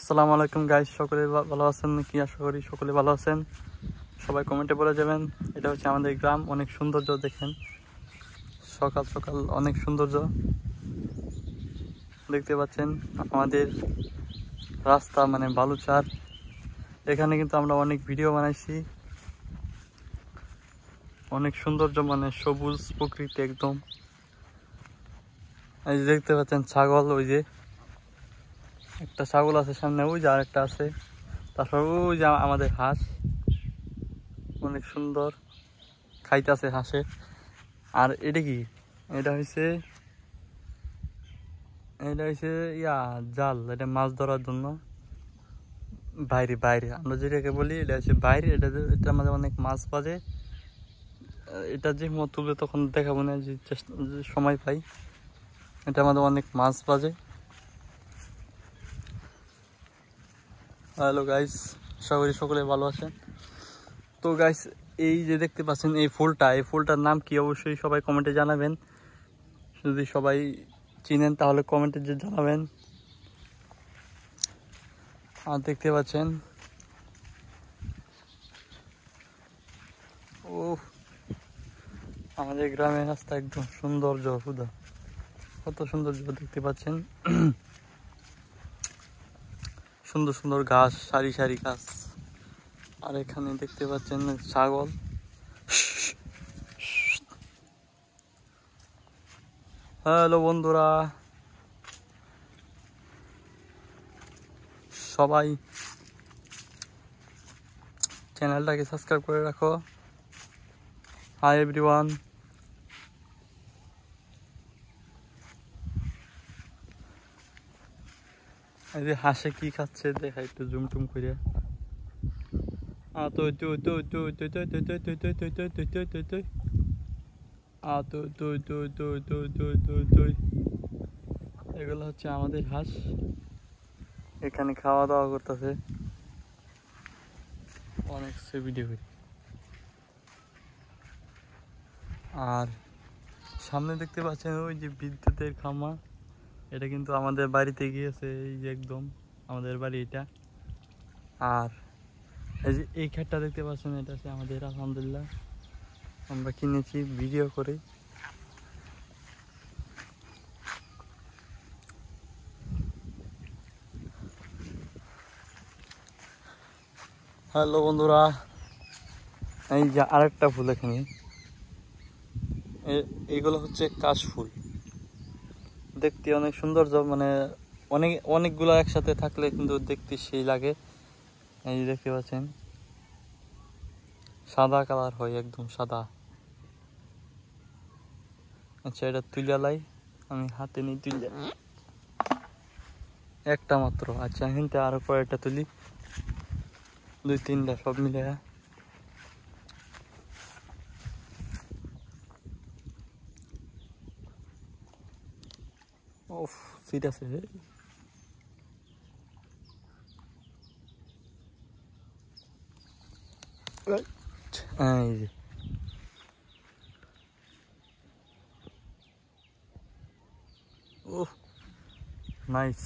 আসসালামু আলাইকুম গাইস, সকলে ভালো আছেন নাকি? আশা করি সকলে ভালো আছেন। সবাই কমেন্টে বলে যাবেন। এটা হচ্ছে আমাদের গ্রাম, অনেক সৌন্দর্য দেখেন। সকাল সকাল অনেক সৌন্দর্য দেখতে পাচ্ছেন। আমাদের রাস্তা মানে বালুচার, এখানে কিন্তু আমরা অনেক ভিডিও বানাইছি। অনেক সৌন্দর্য মানে সবুজ প্রকৃতি একদম। এই যে দেখতে পাচ্ছেন ছাগল, ওই যে একটা ছাগল আছে সামনে, ওই যে আরেকটা আছে, তারপর ওই যে আমাদের হাঁস অনেক সুন্দর খাইতেছে হাঁসে। আর এটা কি? এটা হচ্ছে জাল, এটা মাছ ধরার জন্য। বাইরে বাইরে আমরা যেটাকে বলি এটা হচ্ছে বাইরে। এটা আমাদের অনেক মাছ বাজে। এটা যে মত তুলবে তখন দেখাবো না, যে সময় পাই। এটা আমাদের অনেক মাছ বাজে। হ্যালো গাইস, আশা করি সকলে ভালো আছেন। তো গাইস, এই যে দেখতে পাচ্ছেন এই ফুলটার নাম কি অবশ্যই সবাই কমেন্টে জানাবেন। যদি সবাই চিনেন তাহলে কমেন্টে জানাবেন। আর দেখতে পাচ্ছেন ও আমাদের গ্রামের রাস্তা একদম সৌন্দর্য হুদা, কত সৌন্দর্য দেখতে পাচ্ছেন। সুন্দর সুন্দর ঘাস, সারি সারি ঘাস। আর এখানে দেখতে পাচ্ছেন ছাগল। হ্যালো বন্ধুরা, সবাই চ্যানেলটাকে সাবস্ক্রাইব করে রাখো। Hi everyone. এই যে হাঁসে কি খাচ্ছে দেখা একটু জুম টুম করে। এগুলো হচ্ছে আমাদের হাঁস, এখানে খাওয়া দাওয়া করতেছে। অনেক ভিডিও করি। আর সামনে দেখতে পাচ্ছেন ওই যে বিদ্যুতের খাম্বা, এটা কিন্তু আমাদের বাড়িতে গিয়েছে। এই যে একদম আমাদের বাড়ি এটা। আর এই যে এই খেতটা দেখতে পাচ্ছেন, এটা হচ্ছে আমাদের, আলহামদুলিল্লাহ আমরা কিনেছি ভিডিও করে। হ্যালো বন্ধুরা, এই যে আরেকটা ফুল এখানে, এগুলো হচ্ছে কাশফুল। দেখতে অনেক সৌন্দর্য, মানে অনেকগুলো একসাথে থাকলে কিন্তু দেখতে সেই লাগে। এই যে দেখতে পাচ্ছেন সাদা কালার হয়, একদম সাদা। আচ্ছা, এটা তুলালাই, আমি হাতে নিয়ে তুলে একটা মাত্র। আচ্ছা, হিনতে আরো কয়েকটা তুলি, 2-3টা সব মিলে। ওফ, সিট আছে। এই যে ওহ, নাইস।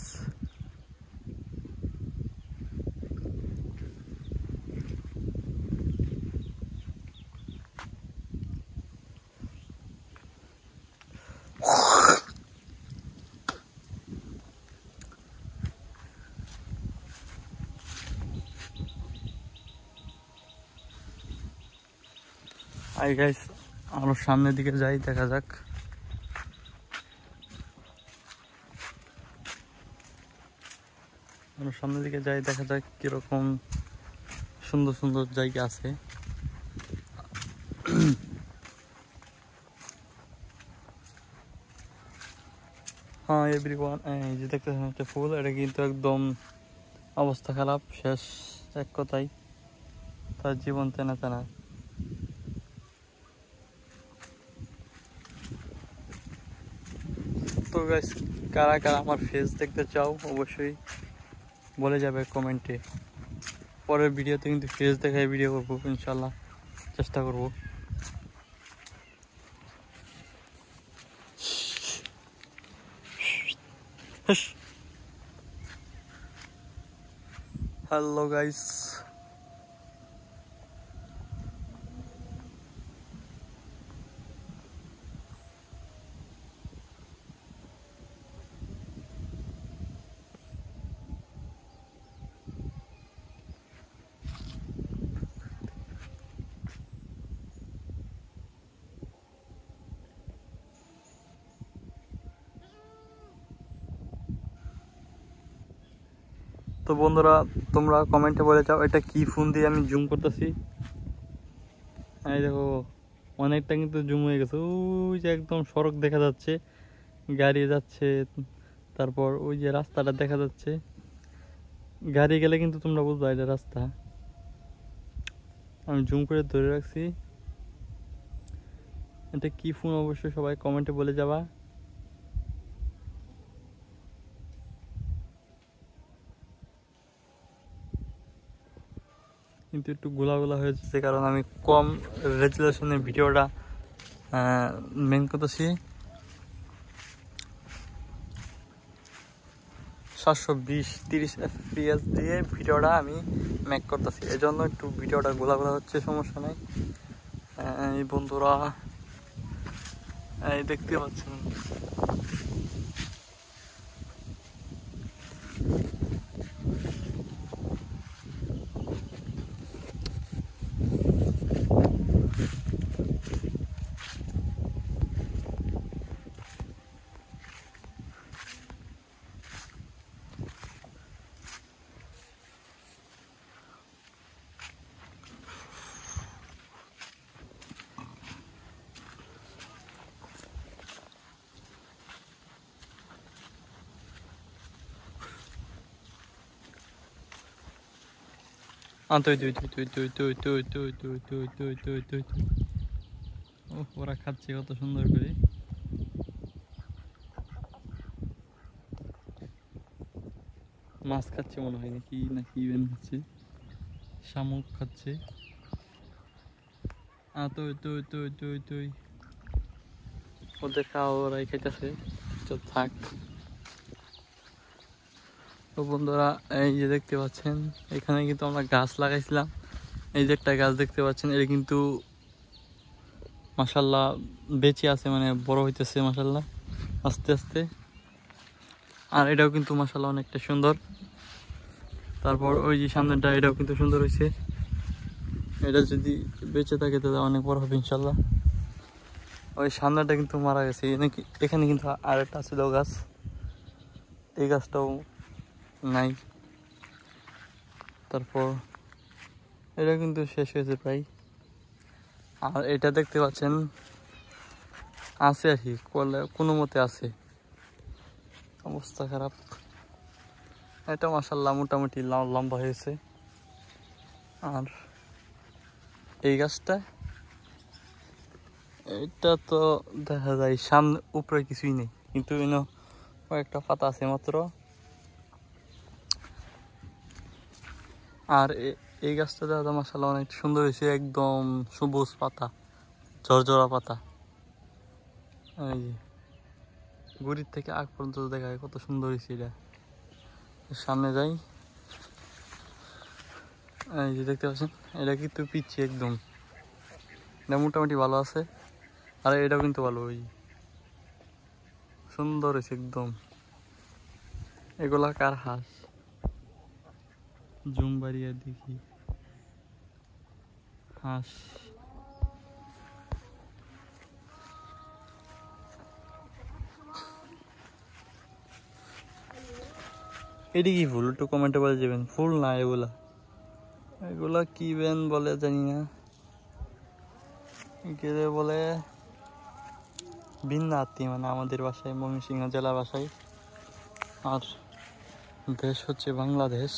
আই গাইস, আরো সামনের দিকে যাই, দেখা যাক। আরো সামনের দিকে যাই, দেখা যাক কিরকম সুন্দর সুন্দর জায়গা আছে। হ্যাঁ এভরিওয়ান, এই যে দেখতেছেন একটা ফুল, এটা কিন্তু একদম অবস্থা খারাপ, শেষ এক কথাই, তার জীবন তেনা তেনা। তো গাইস, কারা কারা আমার ফেস দেখতে চাও অবশ্যই বলে যাবে কমেন্টে। পরের ভিডিওতে কিন্তু ফেস দেখায় ভিডিও করবো ইনশাল্লাহ, চেষ্টা করবো। হ্যালো গাইস, তো বন্ধুরা তোমরা কমেন্টে বলে যাও এটা কি ফোন দিয়ে আমি জুম করতেছি। এই দেখো অনেকটা কিন্তু জুম হয়ে গেছে, ওই যে একদম সড়ক দেখা যাচ্ছে, গাড়ি যাচ্ছে, তারপর ওই যে রাস্তাটা দেখা যাচ্ছে। গাড়ি গেলে কিন্তু তোমরা বুঝবা এটা রাস্তা। আমি জুম করে ধরে রাখছি। এটা কি ফোন অবশ্যই সবাই কমেন্টে বলে যাবা। কিন্তু একটু গোলা হয়েছে কারণ আমি কম রেজুলেশনের ভিডিওটা মেন করতেছি। 720-30 FPS দিয়ে ভিডিওটা আমি মেক করতেছি, এই জন্য একটু ভিডিওটা গোলা হচ্ছে, সমস্যা নেই। এই বন্ধুরা এই দেখতে পাচ্ছেন ওরা খাচ্ছে কত সুন্দর করে। মাছ খাচ্ছে মনে হয়, নাকি ইভেন খাচ্ছে, শামুক খাচ্ছে। ওদের খাওয়া ওরাই খাইতেছে, থাক। তো বন্ধুরা এই যে দেখতে পাচ্ছেন এখানে কিন্তু আমরা গাছ লাগাইছিলাম। এই যে একটা গাছ দেখতে পাচ্ছেন, এটা কিন্তু মাশাল্লাহ বেঁচে আছে, মানে বড় হইতেছে মাশাল্লাহ আস্তে আস্তে। আর এটাও কিন্তু মাশাল্লাহ অনেকটা সুন্দর। তারপর ওই যে সামনেটা, এটাও কিন্তু সুন্দর হয়েছে। এটা যদি বেঁচে থাকে তাহলে অনেক বড় হবে ইনশাল্লাহ। ওই সামনেটা কিন্তু মারা গেছে, এখানে কিন্তু আর একটা ছিল গাছ, এই গাছটাও নাই। তারপর এটা কিন্তু শেষ হয়েছে প্রায়। আর এটা দেখতে পাচ্ছেন আছে আর কি, কোনো মতে আছে, অবস্থা খারাপ। এটা মাশাল্লাহ মোটামুটি লম্বা হয়েছে। আর এই গাছটা, এটা তো দেখা যায় সামনে উপরে কিছুই নেই, কিন্তু কয়েকটা পাতা আছে মাত্র। আর এই গাছটা দেখা মাশাল্লাহ অনেক সুন্দর হয়েছে, একদম সবুজ পাতা, ঝরঝরা পাতা। এই যে গুড়ির থেকে আগ পর্যন্ত দেখা যায় কত সুন্দর হয়েছে এটা। সামনে যাই, এই যে দেখতে পাচ্ছেন এটা কিন্তু পিচ্ছি একদম, এটা মোটামুটি ভালো আছে। আর এটাও কিন্তু ভালো, ওই সুন্দর হয়েছে একদম। এগুলা কার হাঁস, জুম বাড়িয়ে দেখি হাঁস। এটি কি ফুল, একটু কমেন্টে বলে যাবেন। ফুল না এগুলা, এগুলা কি বেন বলে জানি না, গেলে বলে বিন্নাতি, মানে আমাদের বাসায় ময়মনসিংহ জেলা ভাষায়। আর দেশ হচ্ছে বাংলাদেশ।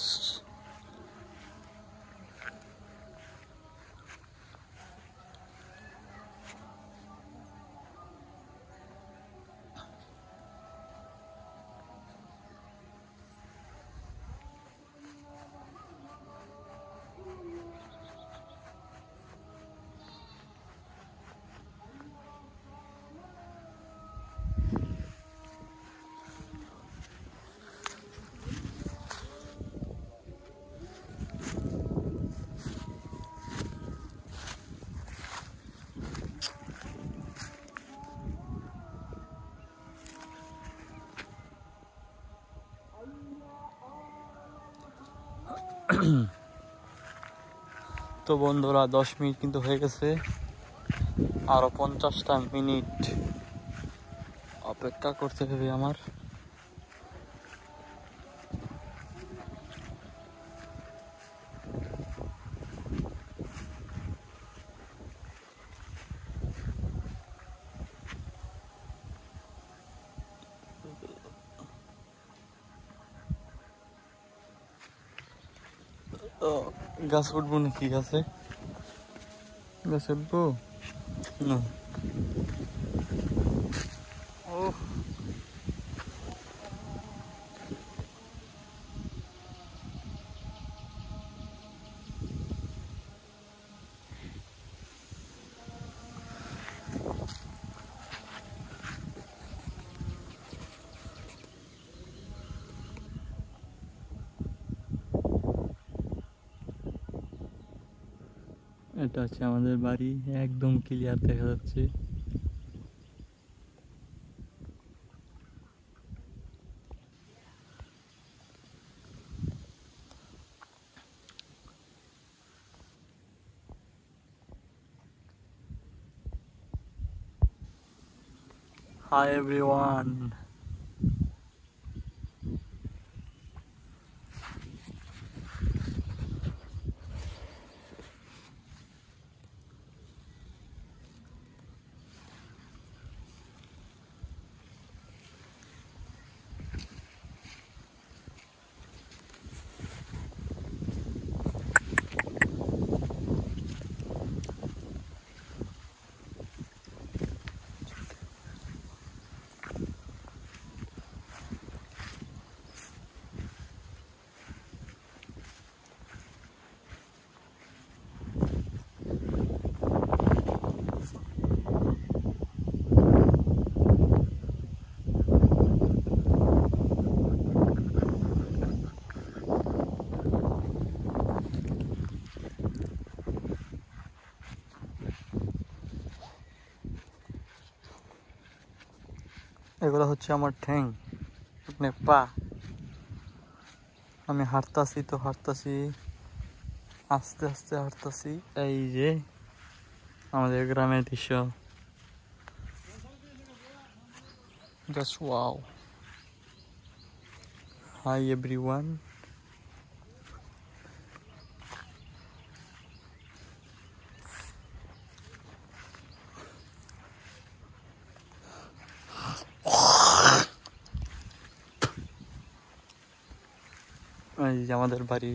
তো বন্ধুরা 10 মিনিট কিন্তু হয়ে গেছে, আরো 50টা মিনিট অপেক্ষা করতে হবে আমার। গাছ উঠবো নাকি? গাছে উঠবো না। ও এটা হচ্ছে আমাদের বাড়ি, একদম ক্লিয়ার দেখা যাচ্ছে। Hi everyone. এগুলো হচ্ছে আমার ঠ্যাং, মানে পা। আমি হাঁটতাছি তো হাঁটতাছি, আস্তে আস্তে হাঁটতাছি। এই যে আমাদের গ্রামের দৃশ্য, জাস্ট ওয়াও। Hi everyone. এই যে আমাদের বাড়ি।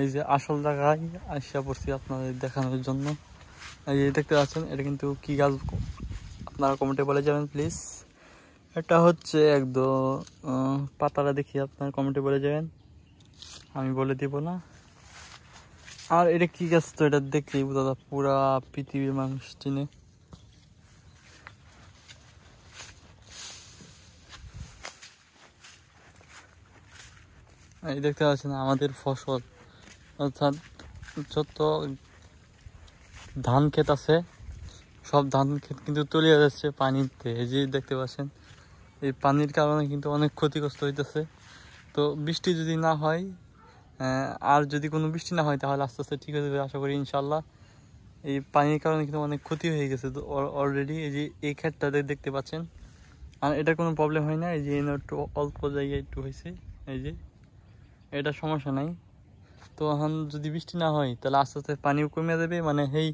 এই যে আসল জায়গায় আসা পড়ছি আপনাদের দেখানোর জন্য। এই যে দেখতে পাচ্ছেন, এটা কিন্তু কি গাছ আপনারা কমেন্টে বলে যাবেন প্লিজ। এটা হচ্ছে একদম পাতাটা দেখি আপনারা কমেন্টে বলে যাবেন, আমি বলে দিব না। আর এটা কি গাছ? তো এটা দেখলেই দাদা পুরা পৃথিবীর মানুষ চিনে। এই দেখতে পাচ্ছেন আমাদের ফসল, অর্থাৎ যত ধান ক্ষেত আছে সব ধান ক্ষেত কিন্তু তলিয়ে যাচ্ছে পানিতে। এই যে দেখতে পাচ্ছেন, এই পানির কারণে কিন্তু অনেক ক্ষতিগ্রস্ত হইতেছে। তো বৃষ্টি যদি না হয়, আর যদি কোনো বৃষ্টি না হয়, তাহলে আস্তে আস্তে ঠিক হয়ে যাবে আশা করি ইনশাল্লাহ। এই পানির কারণে কিন্তু অনেক ক্ষতি হয়ে গেছে তো অলরেডি। এই যে এই ক্ষেতটাতে দেখতে পাচ্ছেন, আর এটা কোনো প্রবলেম হয় না। এই যে একটু অল্প জায়গায় একটু হয়েছে, এই যে এটা সমস্যা নাই। তো এখন যদি বৃষ্টি না হয় তাহলে আস্তে আস্তে পানিও কমে যাবে, মানে এই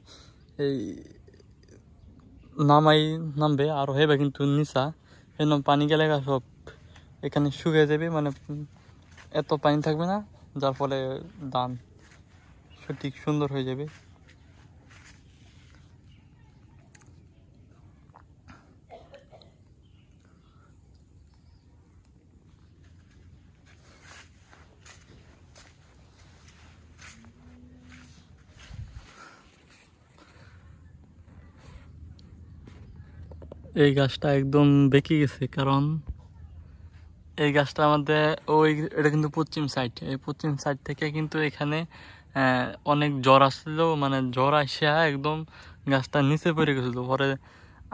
নামবে আর হেবে কিন্তু নিচা, পানি গেলে সব এখানে শুকিয়ে যাবে, মানে এত পানি থাকবে না, যার ফলে ধান সঠিক সুন্দর হয়ে যাবে। এই গাছটা একদম বেঁকে গেছে, কারণ এই গাছটা আমাদের এটা কিন্তু পশ্চিম সাইড, এই পশ্চিম সাইড থেকে কিন্তু এখানে অনেক জ্বর আসছিল, মানে জ্বর আসা একদম গাছটা নিচে পড়ে গেছিল। পরে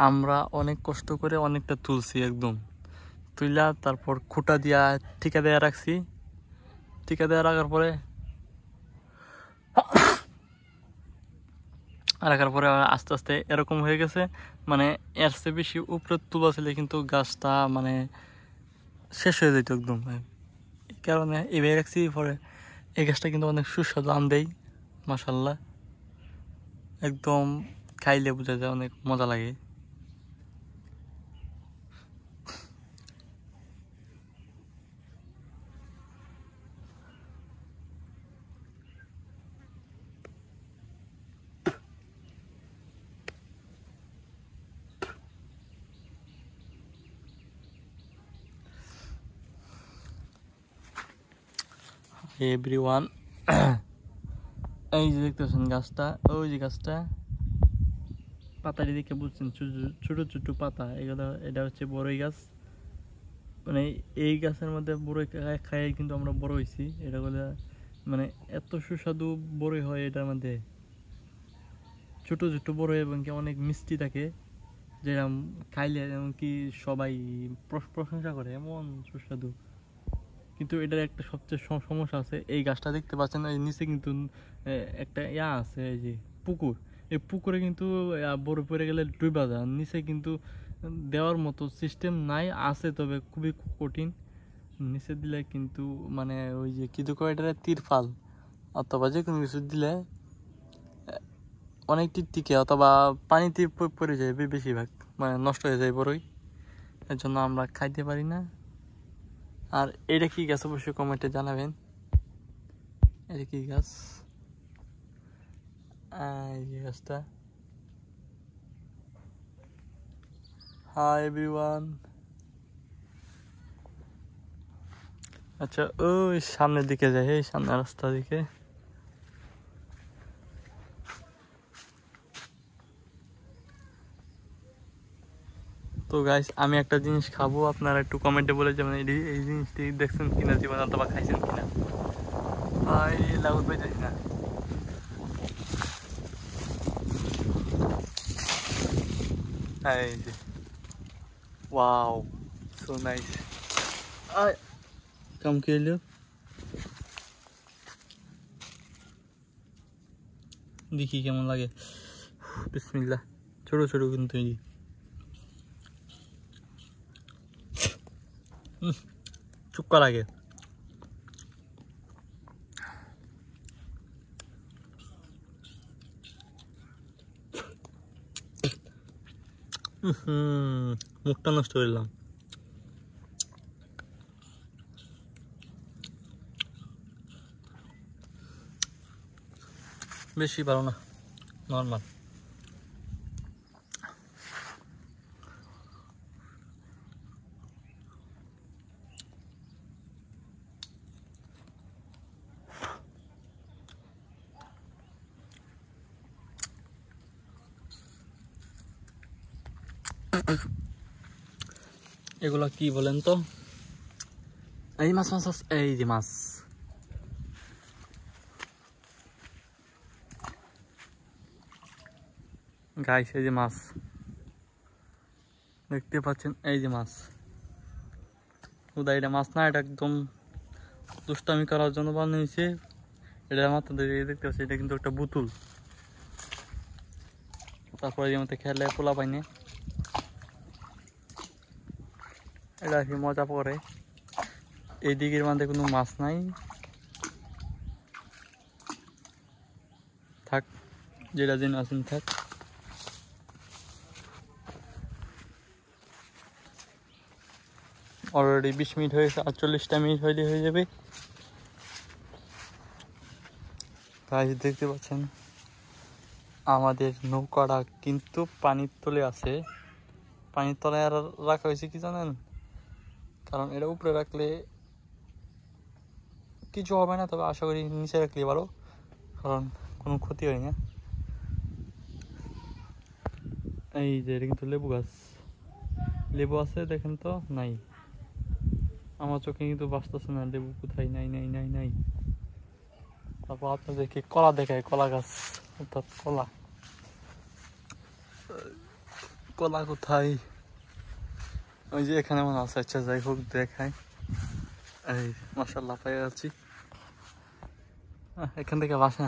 আমরা অনেক কষ্ট করে অনেকটা তুলছি, একদম তুইলা তারপর খুঁটা দিয়া টিকা দেয়া রাখছি। টিকা দেওয়া রাখার পরে আস্তে আস্তে এরকম হয়ে গেছে, মানে এর চেয়ে বেশি উপরে তুলা ছিল কিন্তু গাছটা মানে শেষ হয়ে যেত একদম। এই কারণে এভাবে রাখছি। পরে এই গাছটা কিন্তু অনেক সুস্বাদু আম দেয়, মাশাল্লাহ, একদম খাইলে বোঝা যায় অনেক মজা লাগে। এভরিওয়ান, এই যে দেখতেছেন গাছটা, ওই যে গাছটা পাতাটি দেখে বুঝছেন, ছোট ছোট পাতা, এগুলো এটা হচ্ছে বড়ই গাছ। মানে এই গাছের মধ্যে বড়ই খাই কিন্তু আমরা বড় হয়েছি। এটা বলে মানে এত সুস্বাদু বড়ই হয় এটার মধ্যে, ছোট ছোট বড়ই, এবং কি অনেক মিষ্টি থাকে, যেটা খাইলে এমনকি সবাই প্রশংসা করে, এমন সুস্বাদু। কিন্তু এটার একটা সবচেয়ে সমস্যা আছে, এই গাছটা দেখতে পাচ্ছেন এই নিচে কিন্তু একটা আছে, এই যে পুকুর, এই পুকুরে কিন্তু বড় পড়ে গেলে ডুবা যায়, নিচে কিন্তু দেওয়ার মতো সিস্টেম নাই, আছে তবে খুবই কঠিন। নিচে দিলে কিন্তু মানে ওই যে কি কয় এটা তিরপাল অথবা যে কোনো কিছু দিলে অনেকটি টিকে, অথবা পানিতে পড়ে যায় বেশিরভাগ, মানে নষ্ট হয়ে যায় বড়ই, এর জন্য আমরা খাইতে পারি না। আর এটা কি গাছ অবশ্যই কমেন্টে জানাবেন, এটা কি গাছ। এই যে গাছটা। Hi everyone. আচ্ছা, ওই সামনের দিকে যাই, এই সামনের রাস্তা দিকে। তো গাইস, আমি একটা জিনিস খাবো, আপনারা একটু কমেন্টে বলে যাবেন এই জিনিসটি দেখছেন কিনা জীবন, অথবা খাইছেন কিনা। ভাই লাগুত পাইতেছি না। এই যে ওয়াও, সো নাইস। কাম খেলো, দেখি কেমন লাগে। বিসমিল্লাহ। ছোট ছোট কিন্তু চুক্কা লাগে। মুখটা নষ্ট করলাম। বেশি ভালো না, নর্মাল। এগুলা কি বলেন তো? এই মাছ মাছ মাছ, এই যে মাছ। গাইস, এই যে মাছ দেখতে পাচ্ছেন, এই যে মাছ। এটা মাছ না, এটা একদম দুষ্টামি করার জন্য বানিয়েছে। এটা মাত্র দেখতে পাচ্ছি, এটা কিন্তু একটা বোতল। তারপরে এর মধ্যে খেলে পোলা পাইনি, এটা কি মজা পড়ে। এই দিকের মধ্যে কোনো মাছ নাই, থাক, যেটা যেন আছেন থাক। অলরেডি 20 মিনিট হয়ে গেছে, আর 40টা মিনিট হয়ে যাবে। গাইস দেখতে পাচ্ছেন আমাদের নৌকাটা কিন্তু পানির তলে আছে। পানির তলায় আর রাখা হয়েছে কি জানেন, কারণ এটা উপরে রাখলে কিছু হবে না, তবে আশা করি নিচে রাখলে ভালো, কারণ কোনো ক্ষতি হয় না। এই যে এটা কিন্তু লেবু গাছ, লেবু আছে দেখেন তো, নাই আমার চোখে কিন্তু বাঁচতেছে না, লেবু কোথায়, নাই নাই নাই নাই। তারপর আপনাদেরকে কলা দেখায়, কলা গাছ অর্থাৎ কলা, কলা কোথায়, ওই যে এখানে মনে আছে। আচ্ছা যাই হোক দেখায়, এই মাশাআল্লাহ পেয়ে যাচ্ছি। এখান থেকে বাসা,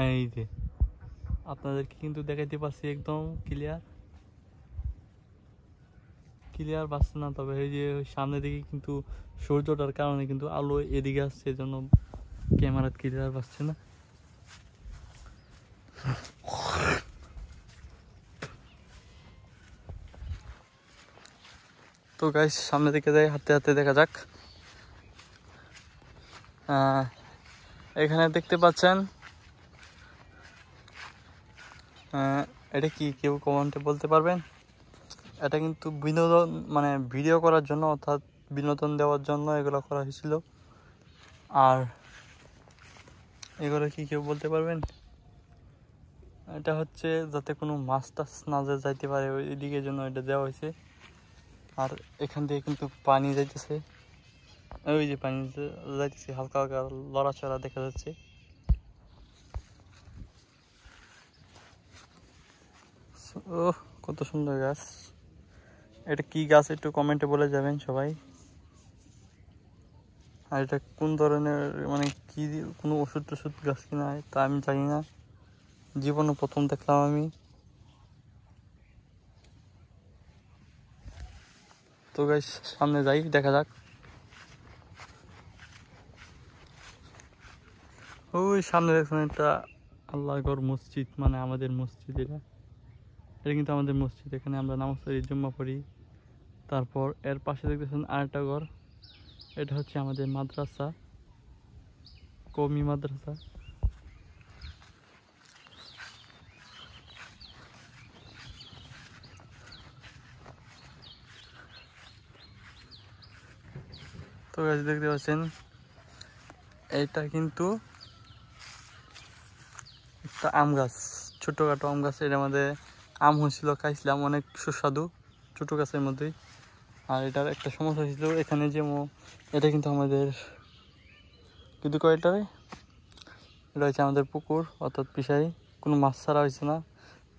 এই যে আপনাদেরকে কিন্তু দেখাইতে পারছি একদম ক্লিয়ার বাসছে না, তবে এই যে সামনের দিকে কিন্তু সূর্যটার কারণে কিন্তু আলো এদিকে আসছে, এজন্য ক্যামেরা ক্লিয়ার বাসছে না। তো গাইস সামনের দিকে যাই, হাঁটতে হাঁটতে দেখা যাক। এখানে দেখতে পাচ্ছেন এটা কি, কেউ কমেন্টে বলতে পারবেন? এটা কিন্তু বিনোদন, মানে ভিডিও করার জন্য অর্থাৎ বিনোদন দেওয়ার জন্য এগুলো করা হয়েছিল। আর এগুলো কি কেউ বলতে পারবেন? এটা হচ্ছে যাতে কোনো মাছ টাছ না যাইতে পারে ওই দিকের জন্য এটা দেওয়া হয়েছে। আর এখান থেকে কিন্তু পানি যাইতেছে, ওই যে পানি যাইতেছে, হালকা হালকা লড়াচড়া দেখা যাচ্ছে। ও কত সুন্দর গাছ, এটা কি গাছ একটু কমেন্টে বলে যাবেন সবাই। আর এটা কোন ধরনের, মানে কি কোনো ওষুধ টষুধ গাছ কিনা তা আমি জানি না, জীবনে প্রথম দেখলাম আমি। তো গাইস সামনে যাই, দেখা যাক। ওই সামনে দেখছেন একটা আল্লাহর মসজিদ, মানে আমাদের মসজিদ, এটা কিন্তু আমাদের মসজিদ, এখানে আমরা নামাজ পড়ি, জুম্মা পড়ি। তারপর এর পাশে দেখতেছেন আরেকটা ঘর, এটা হচ্ছে আমাদের মাদ্রাসা, কওমি মাদ্রাসা। তো গাছ দেখতে পাচ্ছেন এইটা কিন্তু একটা আম গাছ, ছোটখাটো আম গাছ। এর মধ্যে আম হয়েছিল, খাইছিলাম, অনেক সুস্বাদু, ছোট গাছের মধ্যেই। আর এটার একটা সমস্যা ছিল এখানে, যে এটা কিন্তু আমাদের কিন্তু কয়টারে, এটা হচ্ছে আমাদের পুকুর অর্থাৎ ফিশারি, কোনো মাছ ছাড়া হয়েছে না,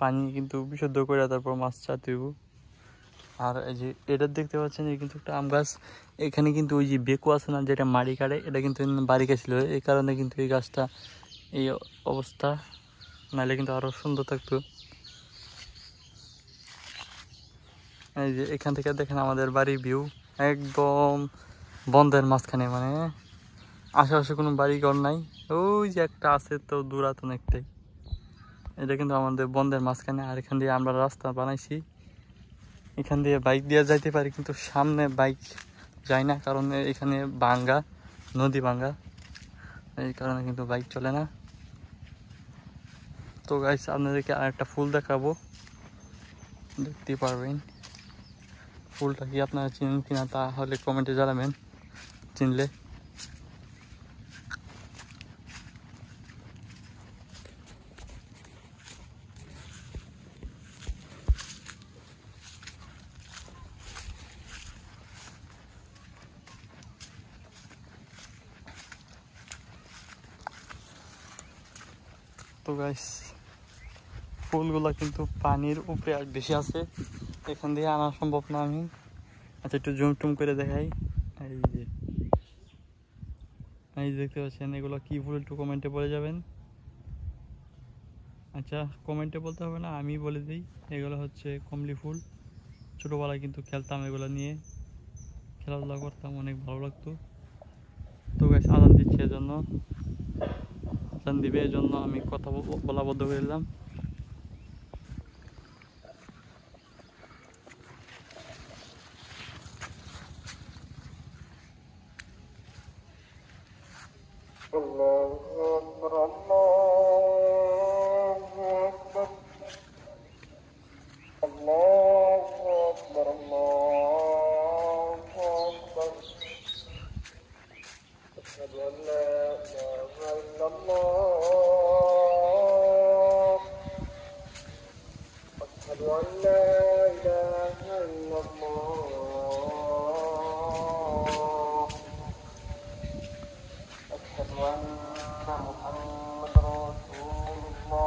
পানি কিন্তু বিশুদ্ধ করে তারপর মাছ ছাড়তে হইব। আর এই যে এটা দেখতে পাচ্ছেন, এই কিন্তু একটা আম গাছ, এখানে কিন্তু ওই যে বেকু আছে না, যেটা মাড়ি কাটে, এটা কিন্তু বাড়ি গেছিল, এই কারণে কিন্তু এই গাছটা এই অবস্থা, নাহলে কিন্তু আরো সুন্দর থাকতো। এই যে এখান থেকে দেখেন আমাদের বাড়ির ভিউ, একদম বন্ধের মাঝখানে, মানে আশেপাশে কোনো বাড়ি ঘর নাই, ওই যে একটা আছে তো দূরাতন একটাই। এটা কিন্তু আমাদের বন্ধের মাঝখানে। আর এখান দিয়ে আমরা রাস্তা বানাইছি, এখান দিয়ে বাইক দিয়ে যাইতে পারি, কিন্তু সামনে বাইক যায় না, কারণ এখানে ভাঙ্গা, নদী ভাঙ্গা, এই কারণে কিন্তু বাইক চলে না। তো গাইস আপনাদেরকে আরেকটা ফুল দেখাবো, দেখতে পারবেন। ফুলটা কি আপনারা চিনেন কিনা তাহলে কমেন্টে জানাবেন চিনলে। তো গাইস ফুলগুলো কিন্তু পানির উপরে আর বেশি আছে, এখান দিয়ে আনা সম্ভব না আমি। আচ্ছা একটু জুম টুম করে দেখাই, এই যে এই দেখতে পাচ্ছেন, এগুলো কি ফুল একটু কমেন্টে বলে যাবেন। আচ্ছা কমেন্টে বলতে হবে না, আমি বলে দিই, এগুলো হচ্ছে কমলি ফুল। ছোটোবেলায় কিন্তু খেলতাম এগুলো নিয়ে, খেলাধুলা করতাম, অনেক ভালো লাগতো। তো গাইস আজান দিচ্ছে, এজন্য আজান দিবে, এজন্য আমি কথা বলা বন্ধ করে দিলাম। الله أكبر الله أكبر الله أكبر الله أكبر أشهد أن لا إله إلا الله أشهد أن لا إله إلا الله أشهد أن محمد رسول الله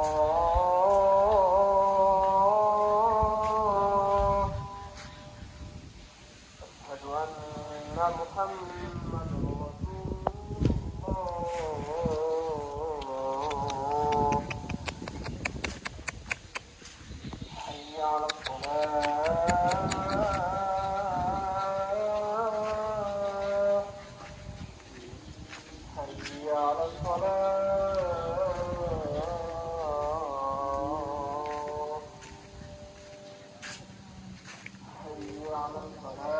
أشهد أن محمد رسول الله حي على الصلاة حي على الصلاة حي على الصلاة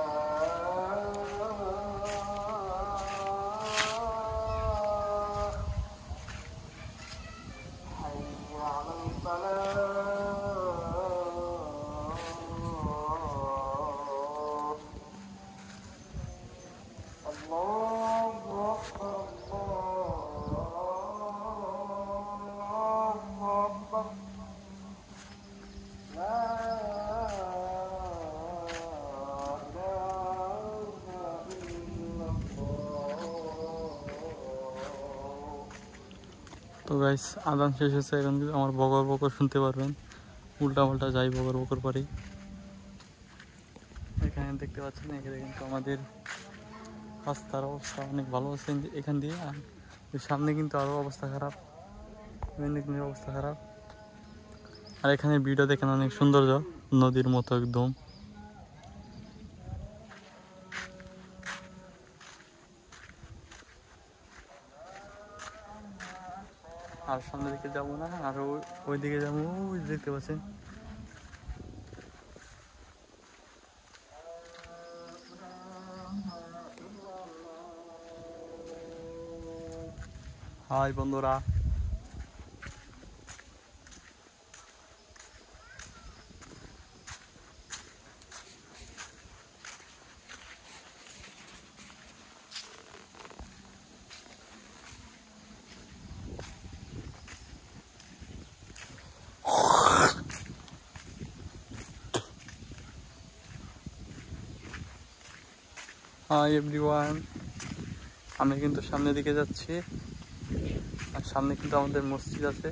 حي على الصلاة الله أكبر الله أكبر لا إله إلا الله তো গাইস আদান শেষ হচ্ছে, এখন কিন্তু আমার বকর বকর শুনতে পারবেন, উল্টা পাল্টা যাই বকর বকর পরে। এখানে দেখতে পাচ্ছেন, এখানে কিন্তু আমাদের রাস্তার অবস্থা অনেক ভালো আছে এখান দিয়ে। আর সামনে কিন্তু আরও অবস্থা খারাপ, মেদিনীপুরের অবস্থা খারাপ। আর এখানে ভিডিও দেখেন অনেক সৌন্দর্য, নদীর মতো একদম। আর সামনের দিকে যাবো না, আর ওই দিকে যাবো, ওই দেখতে পাচ্ছেন। হাই বন্ধুরা, হাই এভরিওয়ান, আমি কিন্তু সামনের দিকে যাচ্ছি। আর সামনে কিন্তু আমাদের মসজিদ আছে।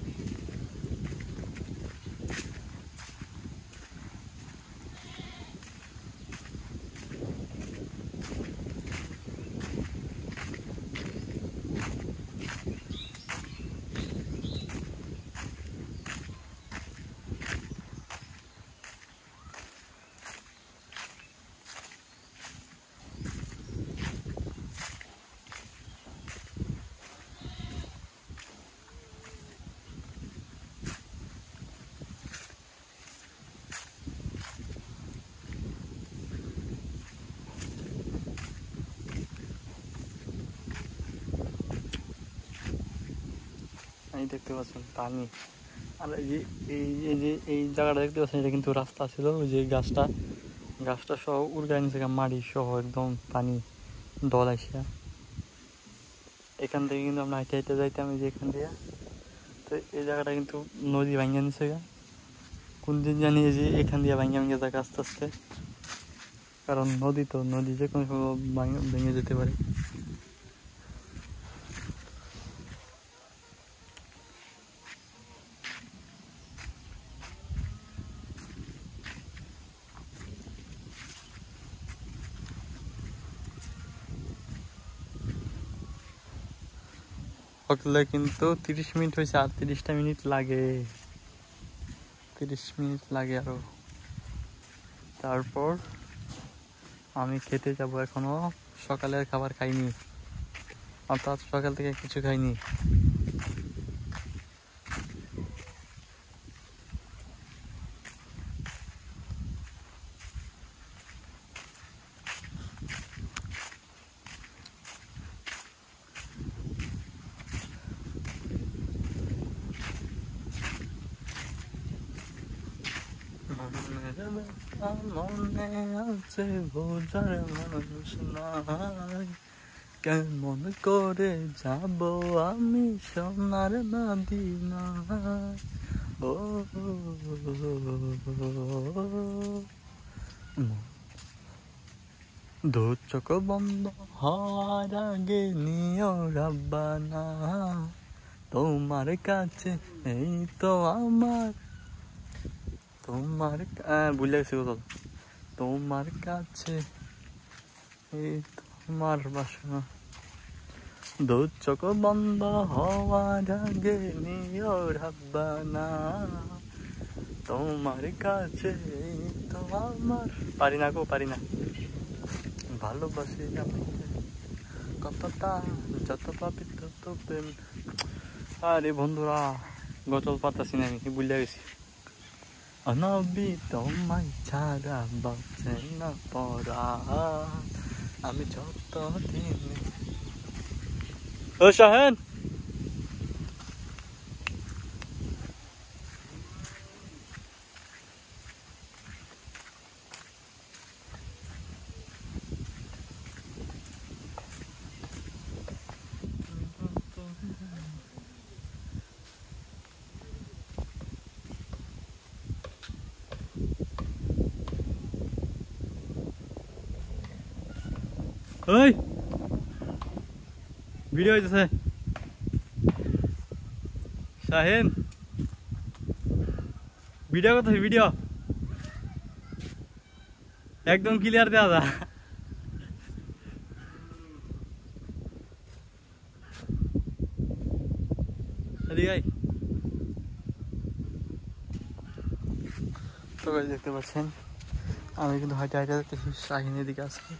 এই দেখতে পাচ্ছেন পানি। আর এই জায়গাটা দেখতে পাচ্ছেন, এটা কিন্তু রাস্তা ছিল। ওই যে গাছটা সহ উড়ে নিচে, মাটি সহ একদম পানি দল আসিয়া। এখান থেকে কিন্তু আমরা হাইটে হাইটে যাইতাম, এই যে এখান দিয়ে। তো এই জায়গাটা কিন্তু নদী ভাঙিয়ে নিছে গা, কোন দিন জানি এই যে এখান দিয়ে ভাঙিয়ে ভেঙে যাক আস্তে আস্তে। কারণ নদী যে কোনো সময় ভেঙে যেতে পারে। হকলে কিন্তু 30 মিনিট হয়েছে, আর 30টা মিনিট লাগে, 30 মিনিট লাগে আরো। তারপর আমি খেতে যাব। এখনো সকালের খাবার খাইনি, অর্থাৎ সকাল থেকে কিছু খাইনি। ব্যথা মনে আছে বোঝার মানুষ নাই, কেমন করে যাব আমি সোনার মদিনায়। ও দু চোখ বন্ধ হওয়ার আগে নিও রাব্বানা, তোমার কাছে এই তো আমার, তোমার ভুলে গেছি কোথাও, তোমার কাছে এই তোমার বাসনা। দু চোখ বন্ধ হওয়ার আগে নিও রাব্বানা, তোমার কাছে এই তো আমার। পারি না গো, পারি না। ভালোবাসি আমি কতটা, যত পাবি তত প্রেম। আরে বন্ধুরা, গজল পারতাছি না, আমি ভুলে গেছি। অনবি তোমায় ছাড়া বাঁচে না পরা, আমি যত দিন। ও শাহেন, ওই ভিডিও হইতেছে। শাহেন, ভিডিও কোথায়? ভিডিও একদম ক্লিয়ার দেওয়া যা। তো গাইস দেখতে পাচ্ছেন আমি কিন্তু হাইটে হাইটে দেখতেছি শাহিনের দিকে আসছি।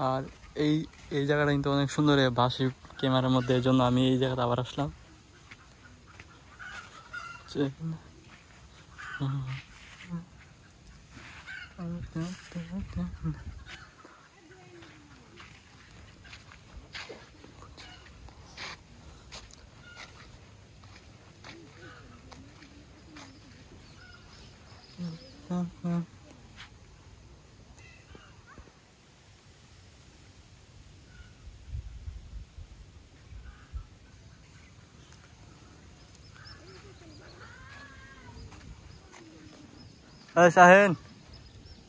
আর এই এই জায়গাটা কিন্তু অনেক সুন্দর ভাসি ক্যামেরার মধ্যে, এর জন্য আমি এই জায়গাটা আবার আসলাম। শাহেন,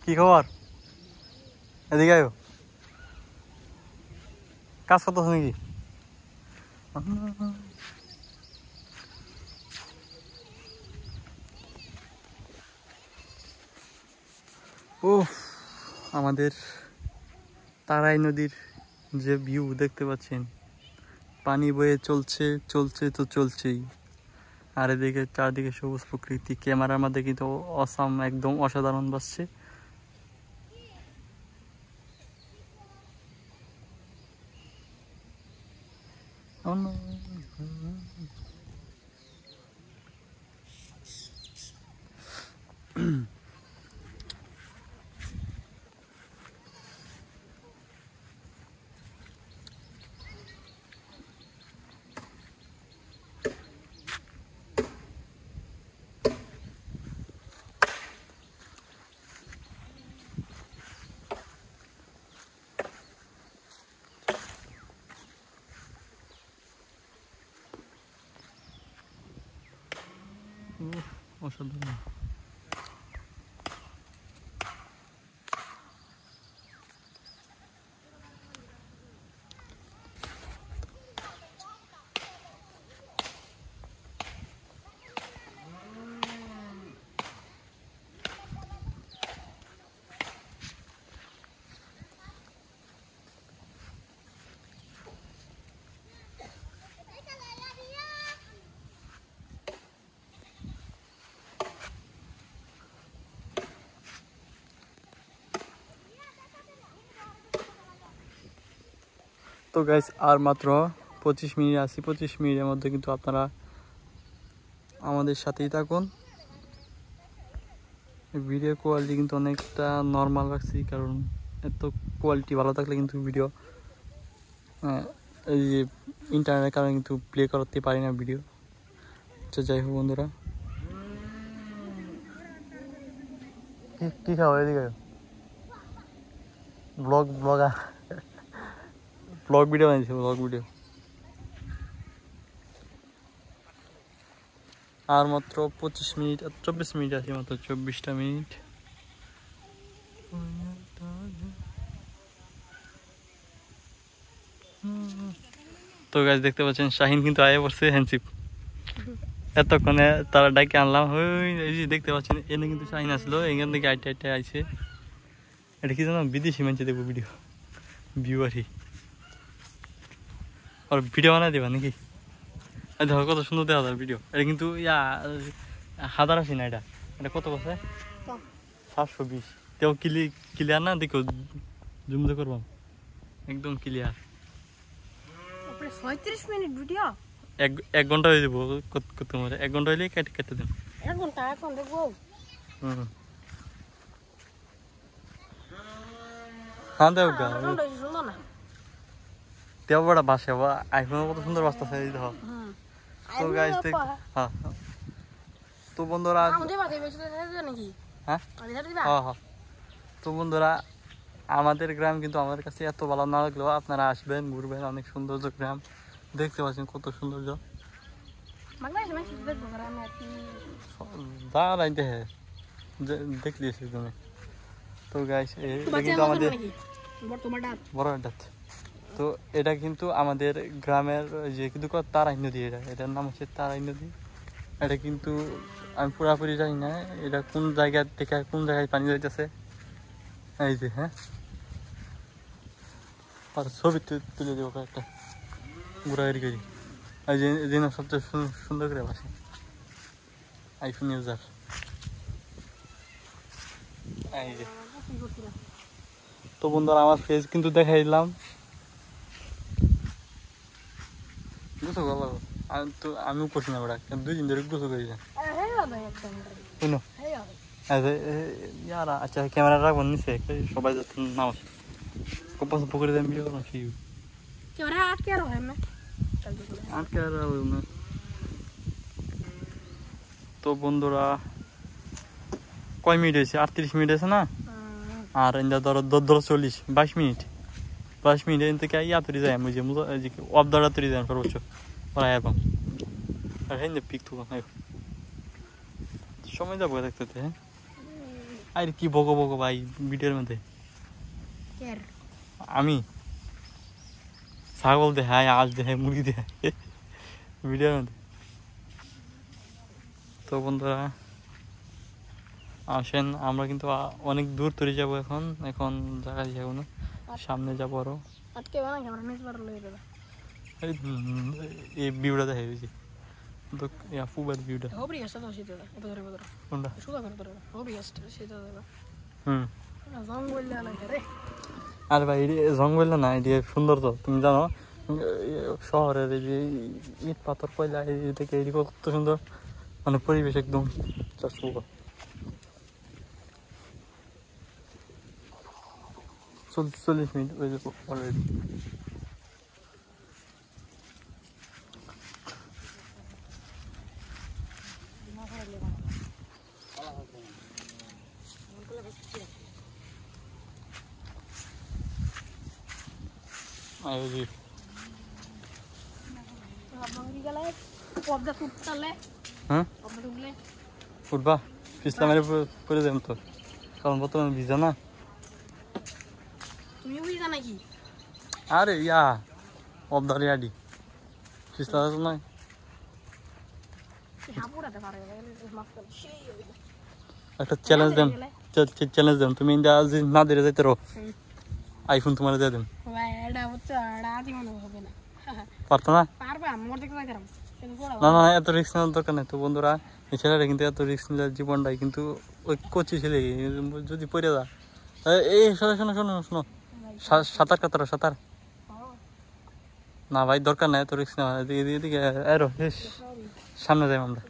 কি খবর? এদিকে আয়ো, কাজ করতেছ নাকি? ও আমাদের তারাই নদীর যে ভিউ দেখতে পাচ্ছেন, পানি বয়ে চলছে চলছে তো চলছেই, আর এদিকে চারদিকে সবুজ প্রকৃতি। ক্যামেরার মধ্যে কিন্তু অসাম, একদম অসাধারণ বাসছে। অসাধারণ। তো গাইস আর মাত্র 25 মিনিট আছি, 25 মিনিটের মধ্যে কিন্তু আপনারা আমাদের সাথেই থাকুন। ভিডিও কোয়ালিটি কিন্তু অনেকটা নর্মাল রাখছি, কারণ এত কোয়ালিটি ভালো থাকলে কিন্তু ভিডিও এই যে ইন্টারনেটের কারণে কিন্তু প্লে করতে পারি না ভিডিও। আচ্ছা যাই হোক বন্ধুরা, কি খাও এদিকে ব্লগার ব্লগ ভিডিও বানিয়েছে ব্লগ ভিডিও আর মাত্র 25 মিনিট 24 মিনিট আছে মাত্র 24টা মিনিট তো গাছ দেখতে পাচ্ছেন শাহিন কিন্তু আয়ে পড়ছে হ্যান্ডশিপ এতক্ষণে তারা ডাকে আনলাম ওই এই যে দেখতে পাচ্ছেন এনে কিন্তু শাহিন আসলো এখান থেকে আইটে আইছে এটা কি জানো বিদেশি মানছে দেখবো ভিডিও ভিউয়ারি আর ভিডিও বানাই দেবা নাকি দেখো কত সুন্দর দেখা যায় ভিডিও এটা কিন্তু ইয়া হাজার আসি না এটা এটা কত বছর 720 তেও ক্লিয়ার না দেখো জুম দে করবাম একদম ক্লিয়ার 36 মিনিট ভিডিও এক ঘন্টা হয়ে যাবো কত মারে 1 ঘন্টা হইলে কেটে দেন 1 ঘন্টা এখন দেখবো হ্যাঁ দেখ গা ঘন্টা শুনলো না তেও বড় ভাষা বা আইফোন কত সুন্দর বাস্তাছে এই দেখো তো গাইস দেখ হ্যাঁ তো বন্ধুরা আমাদের বাদে বেশি দেবে নাকি হ্যাঁ আমাদের দিবা হ্যাঁ তো বন্ধুরা আমাদের গ্রাম কিন্তু আমাদের কাছে এত ভালো না লাগলেও আপনারা আসবেন ঘুরবেন অনেক সৌন্দর্য গ্রাম দেখতে পাচ্ছেন কত সৌন্দর্য বাংলাদেশ মানে দেখবো আমি আর কি যা রাইতে হ্যাঁ দেখলি তুমি তো গাইস এটা কিন্তু আমাদের বড় আড্ডা তো এটা কিন্তু আমাদের গ্রামের যে কিন্তু তারাই নদী এটার নাম হচ্ছে তারাই নদী এটা কিন্তু আমি পুরাপুরি জানি না এটা কোন জায়গা থেকে কোন জায়গায় পানি যাইতেছে এই যে হ্যাঁ আর ছবি তুলে দেবো একটা ঘোরাঘুরি করি এই যে সবচেয়ে সুন্দর করে বাসে আইফোন ইউজার এই যে তো বন্ধুরা আমার ফেস কিন্তু দেখাই দিলাম গুছো গেল আমিও করছি না ওরা 2 দিন ধরে গুছো করি না শুনো ইয়ারা আচ্ছা ক্যামেরা রাখবো নিচে সবাই যাতে নাম আছে কপাস পুকুরে দেন ভিডিও করো কি ক্যামেরা আটকে আর হয় না আটকে আর না তো বন্ধুরা কয় মিনিট হয়েছে 38 মিনিট আছে না আর ইন্দা ধরো 22 মিনিট 22 মিনিট থেকে ইয়া তৈরি যায় মুঝে অবদারা তৈরি যায় সর্বোচ্চ ওরা এবং আর হ্যাঁ পিক তো সময় যাবো দেখতে হ্যাঁ আরে কি বকো ভাই ভিডিওর মধ্যে আমি ছাগল দেখাই আজ দেখাই মুরগি দেখাই ভিডিওর মধ্যে তো বন্ধুরা আসেন আমরা কিন্তু অনেক দূর তৈরি যাবো এখন জায়গায় যাবো না সামনে যাবো আরো আটকে বানা ক্যামেরা নিচ বার লয়ে দেবা এই ভিউটা দেখাই হয়েছে তো ফুবার ভিউটা হোবরি আসছে তো সেটা এটা ধরে বদরা কোনটা সুদা করে ধরে হোবরি আসছে সেটা দেবা জঙ্গল লাগে রে আর ভাই জঙ্গল না এটা সুন্দর তো তুমি জানো শহরের এই যে ইট পাথর কয়লা এই থেকে এই কত সুন্দর মানে পরিবেশ একদম 40 মিনিট হয়ে যাবো অলরেডি উঠবা পিছলা মেরে পড়ে যাম তো কারণ বর্তমানে ভিজা না তুমি বুঝা নাকি আরে ইয়া অবদারি আডি পিছলা তো নয় একটা চ্যালেঞ্জ দেন তুমি ইন্ডিয়া না দিয়ে যাইতে রো আইফোন তোমার দিয়ে দেন পারতো না না এত রিস্ক নেওয়ার দরকার নেই তো বন্ধুরা এই ছেলেটা কিন্তু এত রিস্ক নিলে জীবনটাই কিন্তু ওই কচি ছেলে যদি পড়ে যা এই শোনো সাঁতার কাতার সাঁতার না ভাই দরকার নাই এত রিস্ক নেওয়া এদিকে এরো সামনে যাই আমরা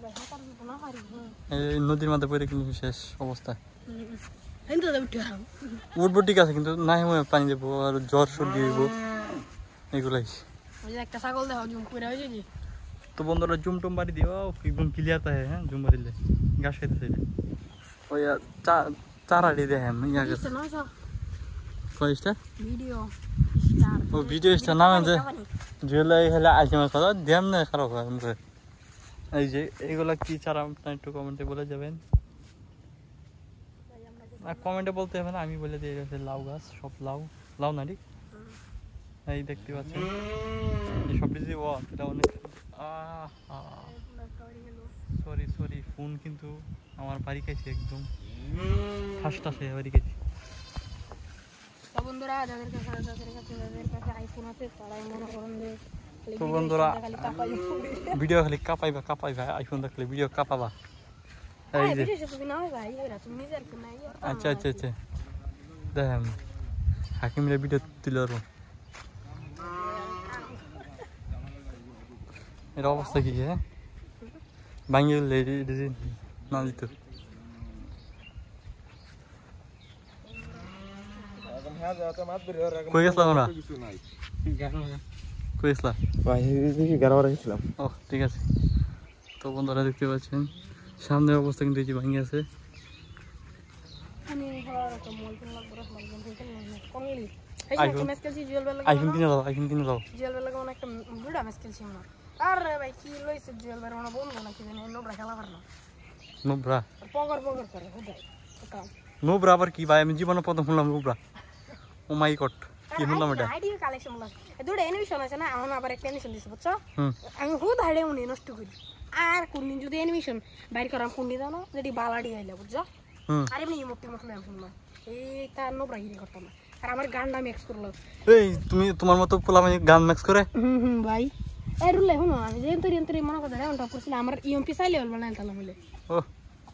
এই নদীর মধ্যে পড়ে কিন্তু শেষ অবস্থা উঠবো ঠিক আছে কিন্তু নাই পানি দেবো আর জ্বর সর্দি হইব এগুলাই একটা ছাগল দেখো জুম করে হয়েছে কি তো বন্ধুরা জুম টুম বাড়ি দিও একদম ক্লিয়ার থাকে হ্যাঁ জুম বাড়িলে ঘাস খাইতেছে ওই চারাটি দেখেন ইয়া গেছে কয়টা ও ভিডিও স্টার নাম আছে জুয়েলাই হলে আইসে মাছ খাওয়া দেম না খারাপ হয় মুখে এই যে এইগুলা কি চারা আপনার একটু কমেন্টে বলে যাবেন কমেন্টে বলতে হবে না আমি বলে দিয়ে গেছে লাউ গাছ সব লাউ লাউ না ঠিক এই দেখতে পাচ্ছেন এই সব কিছু এটা অনেক সরি সরি ফোন কিন্তু আমার বাড়ি খাইছে একদম ঠাসটা সে বাড়ি খাইছে বন্ধুরা যাদের কাছে আইফোন আছে তারাই মনে করেন যে তো বন্ধুরা ভিডিও খালি কাঁপাইবা আইফোন দেখলে ভিডিও কাঁপাবা এই যে আচ্ছা আচ্ছা আচ্ছা দেখেন হাকিমরা ভিডিও তুলে ধরো এর অবস্থা কি হ্যাঁ বাঙ্গিল না দিত কই গেছিলাম আমরা কই গেছিলাম ও ঠিক আছে তো বন্ধুরা দেখতে পাচ্ছেন সামনের অবস্থা কিন্তু এই যে ভাঙে আছে আইফোন কিনে দাও আরে ভাই কি লইছে জুয়েল ভাই মনে বন্ধু নাকি জানি নোবরা খেলা পারে না নোবরা পগর করে হুদাই ওটা নোবরা আবার কি ভাই আমি জীবনে প্রথম শুনলাম নোবরা ও মাই গড কি শুনলাম এটা আইডিয়া কালেকশন বলা দুটো অ্যানিমেশন আছে না এখন আবার একটা অ্যানিমেশন দিছে বুঝছো আমি হুদ হাড়ে উনি নষ্ট করি আর কোনদিন যদি অ্যানিমেশন বাইর করাম কোনদি জানো যেটি বালাডি আইলা বুঝছো আর এমনি ইমোট আমি শুনলাম এই তার নোবরা গিরি করতাম না আর আমার গানটা মিক্স করলো এই তুমি তোমার মতো পোলা মানে গান মিক্স করে ভাই এই রুলে শুনো আমি যে এন্তরি মনে কথা অন টপ করছিলাম আমার ইএমপি চাইলে হল বানাইল তালা মিলে ও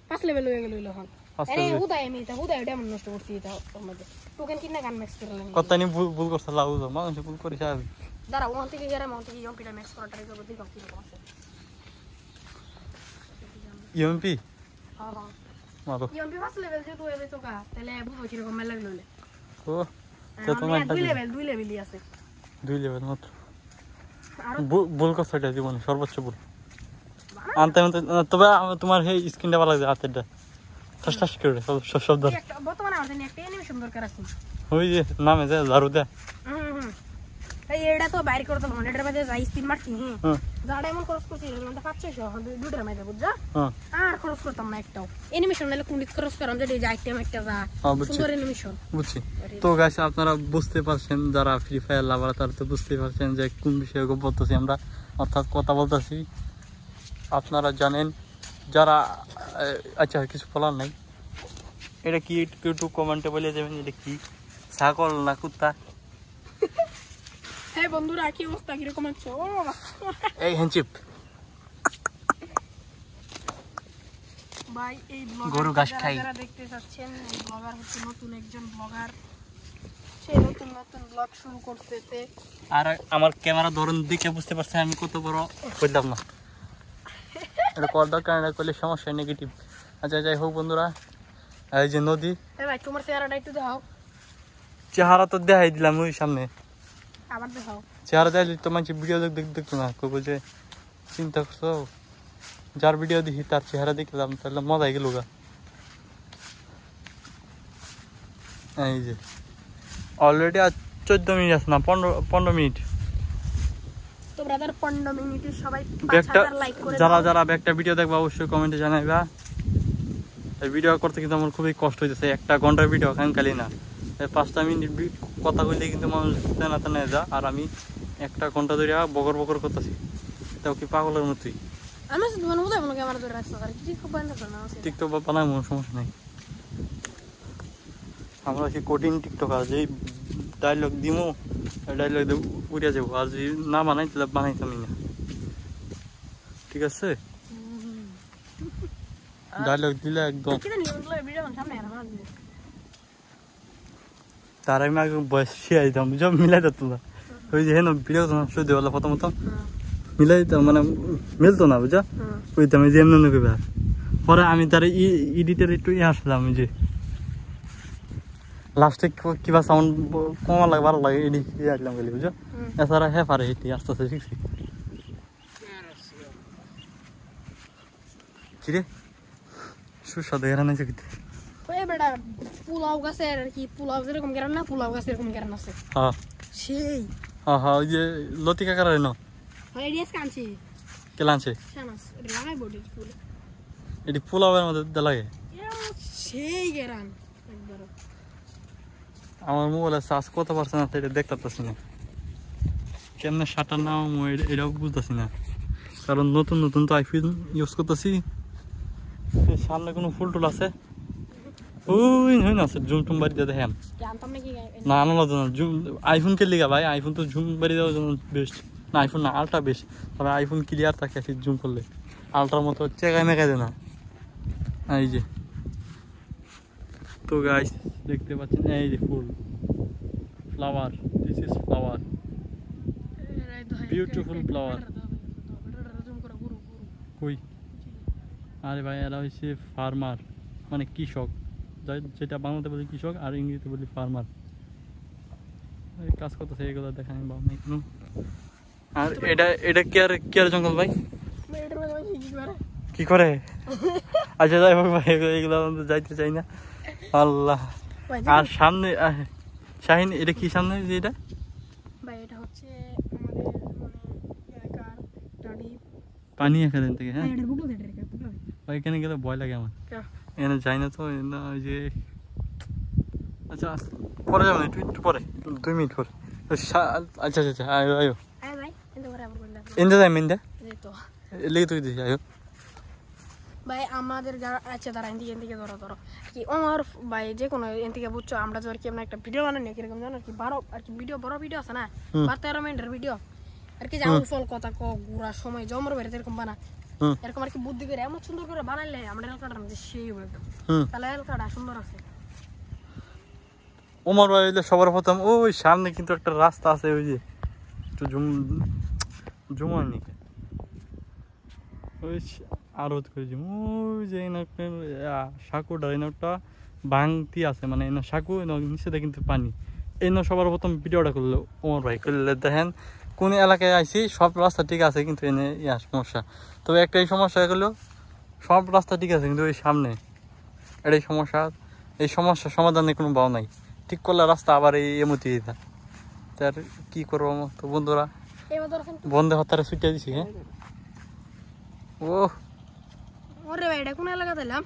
5 লেভেল হয়ে গেল এখন আরে হুদাই আমি তা হুদাই ডেমন নষ্ট করছি এটা মধ্যে টোকেন কিনা গান মিক্স করলাম কতনি ভুল করছ লাউ মানুষ ভুল করিস দাঁড়া ওখান থেকে গেলে মন থেকে ইএমপিটা মিক্স করা ট্রাই করব দেখো কি রকম আছে ইএমপি হ্যাঁ মারো ইএমপি 5 লেভেল যে তো এলে তো কা তাহলে বুঝো কি রকম মেলা লইলে ও তো তোমার 2 লেভেলই আছে 2 লেভেল মাত্র ভুল করছ এটা জীবনে সর্বোচ্চ ভুল আনতে তবে তোমার এই স্ক্রিনটা ভালো লাগে হাতেরটা ঠাস করে সব ধর বর্তমানে আমাদের একটা অ্যানিমেশন দরকার আছে ওই যে নামে যে ঝাড়ু দে এই এটা তো বাইরে করতে হবে এটার মধ্যে যাই স্পিন মারছি যাড়া এমন খরচ করছি মানে 500 দুইটার মধ্যে বুঝছো আর খরচ করতাম না একটাও অ্যানিমেশন নালে কোন খরচ করাম যে এই আইটেম একটা যা সুন্দর অ্যানিমেশন বুঝছি তো গাইস আপনারা বুঝতে পারছেন যারা ফ্রি ফায়ার লাভার তারা তো বুঝতে পারছেন যে কোন বিষয়ে বলতেছি আমরা অর্থাৎ কথা বলতেছি আপনারা জানেন যারা আচ্ছা কিছু বলার নাই এটা কি একটু কমেন্টে বলে দেবেন এটা কি ছাগল না কুত্তা এই বন্ধুরা কি অবস্থা কি রকম আছো এই হ্যান্ডচিপ ভাই এই গরু ঘাস খাই যারা দেখতে চাচ্ছেন এই ব্লগার হচ্ছে নতুন একজন ব্লগার সে নতুন ব্লগ শুরু করতেছে আর আমার ক্যামেরা ধরুন দেখে বুঝতে পারছেন আমি কত বড় বললাম না এটা কল দরকার না করলে সমস্যা নেগেটিভ আচ্ছা যাই হোক বন্ধুরা এই যে নদী এই ভাই তোমার চেহারাটা একটু দাও চেহারা তো দেখাই দিলাম ওই সামনে আবার দাও চেহারা দেখলে তো মানুষ ভিডিও দেখতো না কেউ বলছে চিন্তা করছো যার ভিডিও দেখি তার চেহারা দেখলাম তাহলে মজাই গেল গা এই যে অলরেডি আর 14 মিনিট আছে না 15 মিনিট তো ব্রাদার 15 মিনিটে সবাই একটা 5000 লাইক করে যারা একটা ভিডিও দেখবা অবশ্যই কমেন্টে জানাইবা এই ভিডিও করতে কিন্তু আমার খুবই কষ্ট হইতেছে 1 ঘন্টার ভিডিও খালি না 5 মিনিট কথা কইলে কিন্তু মানুষ তেনা যা আর আমি 1 ঘন্টা ধরে বকর করতেছি তাও কি পাগলের মতোই আমি শুধু মনে মনে মনে ক্যামেরা ধরে রাখছি আর কি ঠিক বন্ধ করনা আছে টিকটক বানাই কোনো সমস্যা নাই আমরা কি কঠিন টিকটক আছে এই ডায়লগ দিমু ডায়লগ দিয়ে উড়ে যাবো আর যদি না বানাই তাহলে বানাইতামই না ঠিক আছে ডায়লগ দিলে একদম তার আমি আগে বয়স শিয়াই দিতাম বুঝো মিলাই দিত না ওই যে হেন ভিডিও শুধু বলা প্রথমত মিলাই দিতাম মানে মিলতো না বুঝা ওইতাম যে এমনি কইবা পরে আমি তার এডিটের একটু আসলাম যে লাস্টে কিবা সাউন্ড কমা লাগে ভালো লাগে এডিট আসলাম গেলি বুঝো এছাড়া হ্যাঁ পারে এটি আস্তে আস্তে শিখছি কিরে সুস্বাদু এখানে শিখতে ওই বেটা পোলাও গাছের আর কি পোলাও যেরকম গ্রান না পোলাও গাছের এরকম গ্রান আছে হ্যাঁ সেই হ্যাঁ ওই যে লতিকা কারার ন এডিএস কানছি কে লানছে শানাস লাগাই বডি ফুল এটি পোলাওয়ের মধ্যে দে লাগে সেই গ্রান একবার আমার মোবাইলে চার্জ কত পারছে না এটা দেখতে পাচ্ছি না কেমনে শাটার নাম এটাও বুঝতেছি না কারণ নতুন নতুন তো আইফোন ইউজ করতেছি সামনে কোনো ফুল টুল আছে ওই হয় না আছে জুম টুম বাড়ি দিয়ে দেখেন জানতাম নাকি না আনার জন্য জুম আইফোন কে লিগা ভাই আইফোন তো জুম বাড়ি দেওয়ার জন্য বেস্ট না আইফোন না আলট্রা বেস্ট তবে আইফোন ক্লিয়ার থাকে জুম করলে আলট্রার মতো চেকায় মেকায় দেয় না এই যে তো গাইস দেখতে পাচ্ছেন এই যে ফুল flower this is flower beautiful flower কই আরে ভাই এরা হচ্ছে ফার্মার মানে কৃষক যেটা বাংলাতে বলি কৃষক আর ইংরেজিতে বলি ফার্মার কাজ করতেছে এগুলো দেখানি বা কোনো আর এটা কি আর জঙ্গল ভাই কি করে আচ্ছা যাই হোক ভাই এগুলো যাইতে চাই না আল্লাহ আর সামনে শাহিন এটা কি সামনে যে এটা ভাই এটা হচ্ছে আমাদের এলাকার টাডি পানি এখান থেকে হ্যাঁ এটা বুকলো এটা রেখে বুকলো ভাই এখানে গেলে ভয় লাগে আমার এখানে যাই না তো ওই যে আচ্ছা পরে যাবো না একটু পরে 2 মিনিট পরে আচ্ছা আচ্ছা আয়ো আয়ো আয় ভাই এন্ড করে আবার বললাম ইন্দা যাই মিন্দা এই তো লেগে তুই দিস আয়ো ভাই আমাদের আচ্ছা দাঁড়া এদিকে ধরো কি আমার ভাই যে কোনো এদিকে বুঝছো আমরা তো আর কি একটা ভিডিও বানাই কিরকম জানো কি আর কি ভিডিও বড় ভিডিও আছে না 12 মিনিটের ভিডিও আর কি যাও ফল কথা গুড়া সময় জমর বের এরকম বানা এরকম আর কি বুদ্ধি করে এমন সুন্দর করে বানাইলে আমরা এলাকাটা মধ্যে সেই হবে তাহলে এলাকাটা সুন্দর আছে ওমর ভাই সবার প্রথম ওই সামনে কিন্তু একটা রাস্তা আছে ওই যে একটু জুম হয়নি ওই আরো করেছি ওই যে সাঁকুটা একটা ভাঙতি আছে মানে এনে সাঁকু নিচে কিন্তু পানি এনে সবার প্রথম ভিডিওটা করলো ওমর ভাই করলে দেখেন কোন এলাকায় আইছি সব রাস্তা ঠিক আছে কিন্তু এনে সমস্যা তবে একটা এই সমস্যা করলো সব রাস্তা ঠিক আছে কিন্তু ওই সামনে এটাই সমস্যা এই সমস্যার সমাধানে কোনো ভাও নাই ঠিক করলে রাস্তা আবার এই এমতি দিতা তার কি করবো তো বন্ধুরা বন্ধে হতারে ছুটিয়ে দিছি হ্যাঁ ও ওরে ভাই এটা কোন এলাকা দিলাম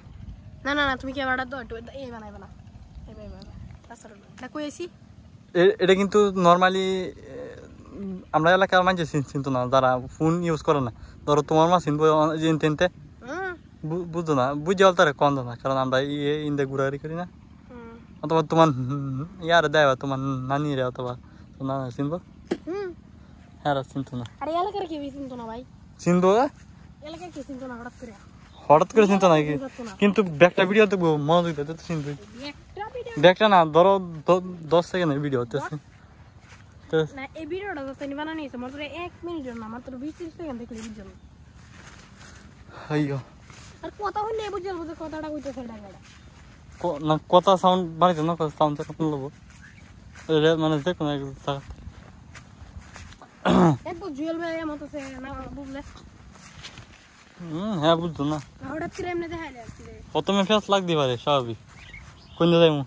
না না না তুমি কি আবার দাও একটু এই বানাইবা না এই ভাই রাস্তাটা এটা কই আইছি এটা কিন্তু নরমালি আমরা এলাকার মানুষ চিনতো না যারা ফোন ইউজ করে না ধরো তোমার মা চিনবো চিনতে বুঝতো না বুঝে তারা কম না কারণ আমরা ইন্দে ঘুরাঘুরি করি না অথবা তোমার ইয়ার দেয় তোমার নানিরা অথবা না চিনবো হ্যাঁ চিনতো না আরে এলাকার কি চিনতো না ভাই চিনবো এলাকা কি চিনতো না হঠাৎ করে চিন্তা নাই কিন্তু ব্যাগটা ভিডিও দেখবো মনোযোগ দিতে তো চিনবই ব্যাগটা না ধরো 10 সেকেন্ডের ভিডিও হতেছে না এই ভিডিওটা তো তুমি বানানি আছে মাত্র 1 মিনিটের না মাত্র 20 সেকেন্ড দেখলে বুঝছো আইয়ো আর কথা হইলে বুঝছো যে কথাটা কইতেছে ডাগাটা না কথা সাউন্ড বাড়িতে না কথা সাউন্ড তো লবো মানে যে কোন এক জায়গা একটু জুয়েল ভাই মত আছে না বুঝলে হ্যাঁ বুঝতো না হঠাৎ করে এমনি দেখাইলে প্রথমে ফেস লাগ দি পারে স্বাভাবিক কোন যাইমু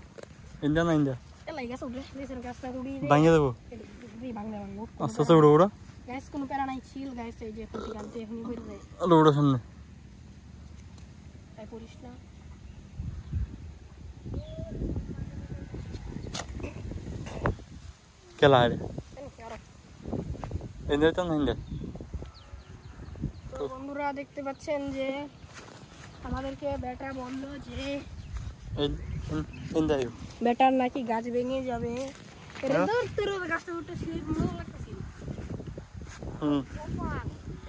ইন্ডিয়া না ইন্ডিয়া এলাই গেছে উঠলে রেসের গাছটা উড়ি ভাঙিয়ে দেবো ভাঙলে আস্তে আস্তে উড়ো উড়ো গাছ কোনো প্যারা নাই ছিল গাছ এই যে ফুটি কাটতে এখনি হইতে যায় আলো উড়ো সামনে তাই করিস না কেলা রে ইন্ডিয়া তো না ইন্ডিয়া তো বন্ধুরা দেখতে পাচ্ছেন যে আমাদেরকে বেটা বললো যে বেটার নাকি গাছ ভেঙে যাবে গাছটা উঠে লাগতেছিল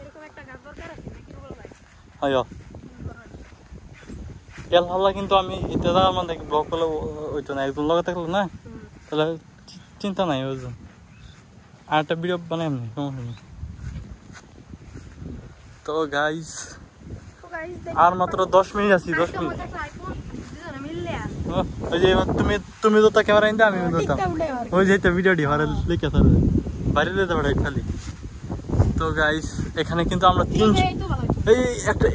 এরকম একটা গাছ দরকার আছে নাকি বলো ভাই আয়ো তেল হাল্লা কিন্তু আমি এটা মানে ব্লক করলে ওইতো না একদম লগে থাকলো না তাহলে চিন্তা নাই ওই আর একটা ভিডিও বানাই এমনি সমস্যা নেই তো গাইস আর মাত্র 10 মিনিট আছি 10 মিনিট ওই যে তুমি তো ক্যামেরা ইন্দা আমি ধরতাম ওই যে ভিডিওটি হরে লিখে স্যার বাইরে যেতে পারে খালি তো গাইস এখানে কিন্তু আমরা এই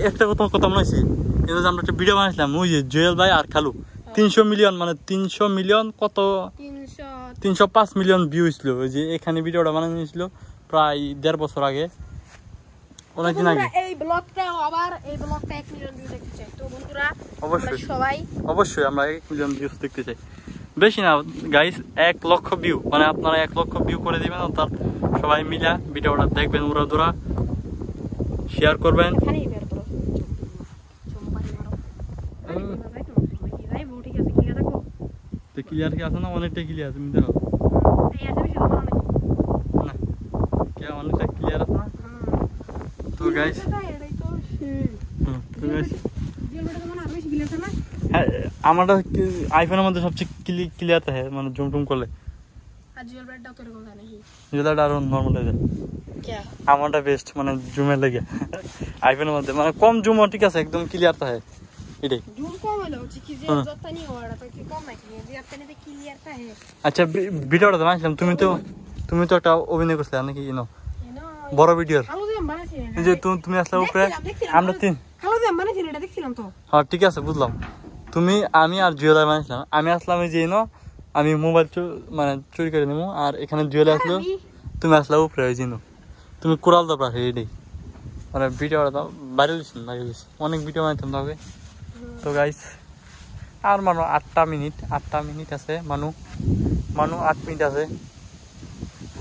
একটা কথা মনে হয়েছে আমরা একটা ভিডিও বানাইছিলাম ওই যে জুয়েল ভাই আর 300 মিলিয়ন মানে 300 মিলিয়ন কত 305 মিলিয়ন ভিউ ছিল ওই যে এখানে ভিডিওটা বানানো হয়েছিল প্রায় 1.5 বছর আগে অনেকদিন আগে এই ব্লগটা আবার এই ব্লগটা 1 মিলিয়ন ভিউ দেখতে চাই তো বন্ধুরা অবশ্যই সবাই অবশ্যই আমরা 1 মিলিয়ন ভিউজ দেখতে চাই বেশি না গাইস 1 লক্ষ ভিউ মানে আপনারা 1 লক্ষ ভিউ করে দিবেন তার সবাই মিলা ভিডিওটা দেখবেন উড়া দুরা শেয়ার করবেন এখানেই বের করো চমপারি মারো আরে না যাই তো যাই বউটি কাছে কি দেখো তো ক্লিয়ার কি আছে না অনেকটা ক্লিয়ার তুমি দেখো এই আছে বেশি ভালো নাকি না কি অনেকটা ক্লিয়ার আছে না তো গাইস তো গাইস হ্যাঁ আমারটা আইফোনের মধ্যে সবচেয়ে ক্লিয়ার থাকে মানে জুম টুম করলে জুয়েলারটা আরো নর্মাল হয়ে যায় আমারটা বেস্ট মানে জুমের লেগে আইফোনের মধ্যে মানে কম জুম ঠিক আছে একদম ক্লিয়ার থাকে এটাই আচ্ছা ভিডিওটা বানাইছিলাম তুমি তো একটা অভিনয় করছিলে নাকি ইনো বড় ভিডিওর যে তুমি আসলে উপরে আমরা তিন হ্যাঁ ঠিক আছে বুঝলাম তুমি আমি আর জুয়েলার বানিয়েছিলাম আমি আসলাম এই যে আমি মোবাইল মানে চুরি করে নেবো আর এখানে জুয়েলার আসলো তুমি আসলে উপরে ওই জিনো তুমি কোরাল দাও প্রায় এটাই মানে ভিডিওটা দাও বাইরে অনেক ভিডিও বানাইতাম তবে তো গাইস আর মানু 8 মিনিট আছে মানু 8 মিনিট আছে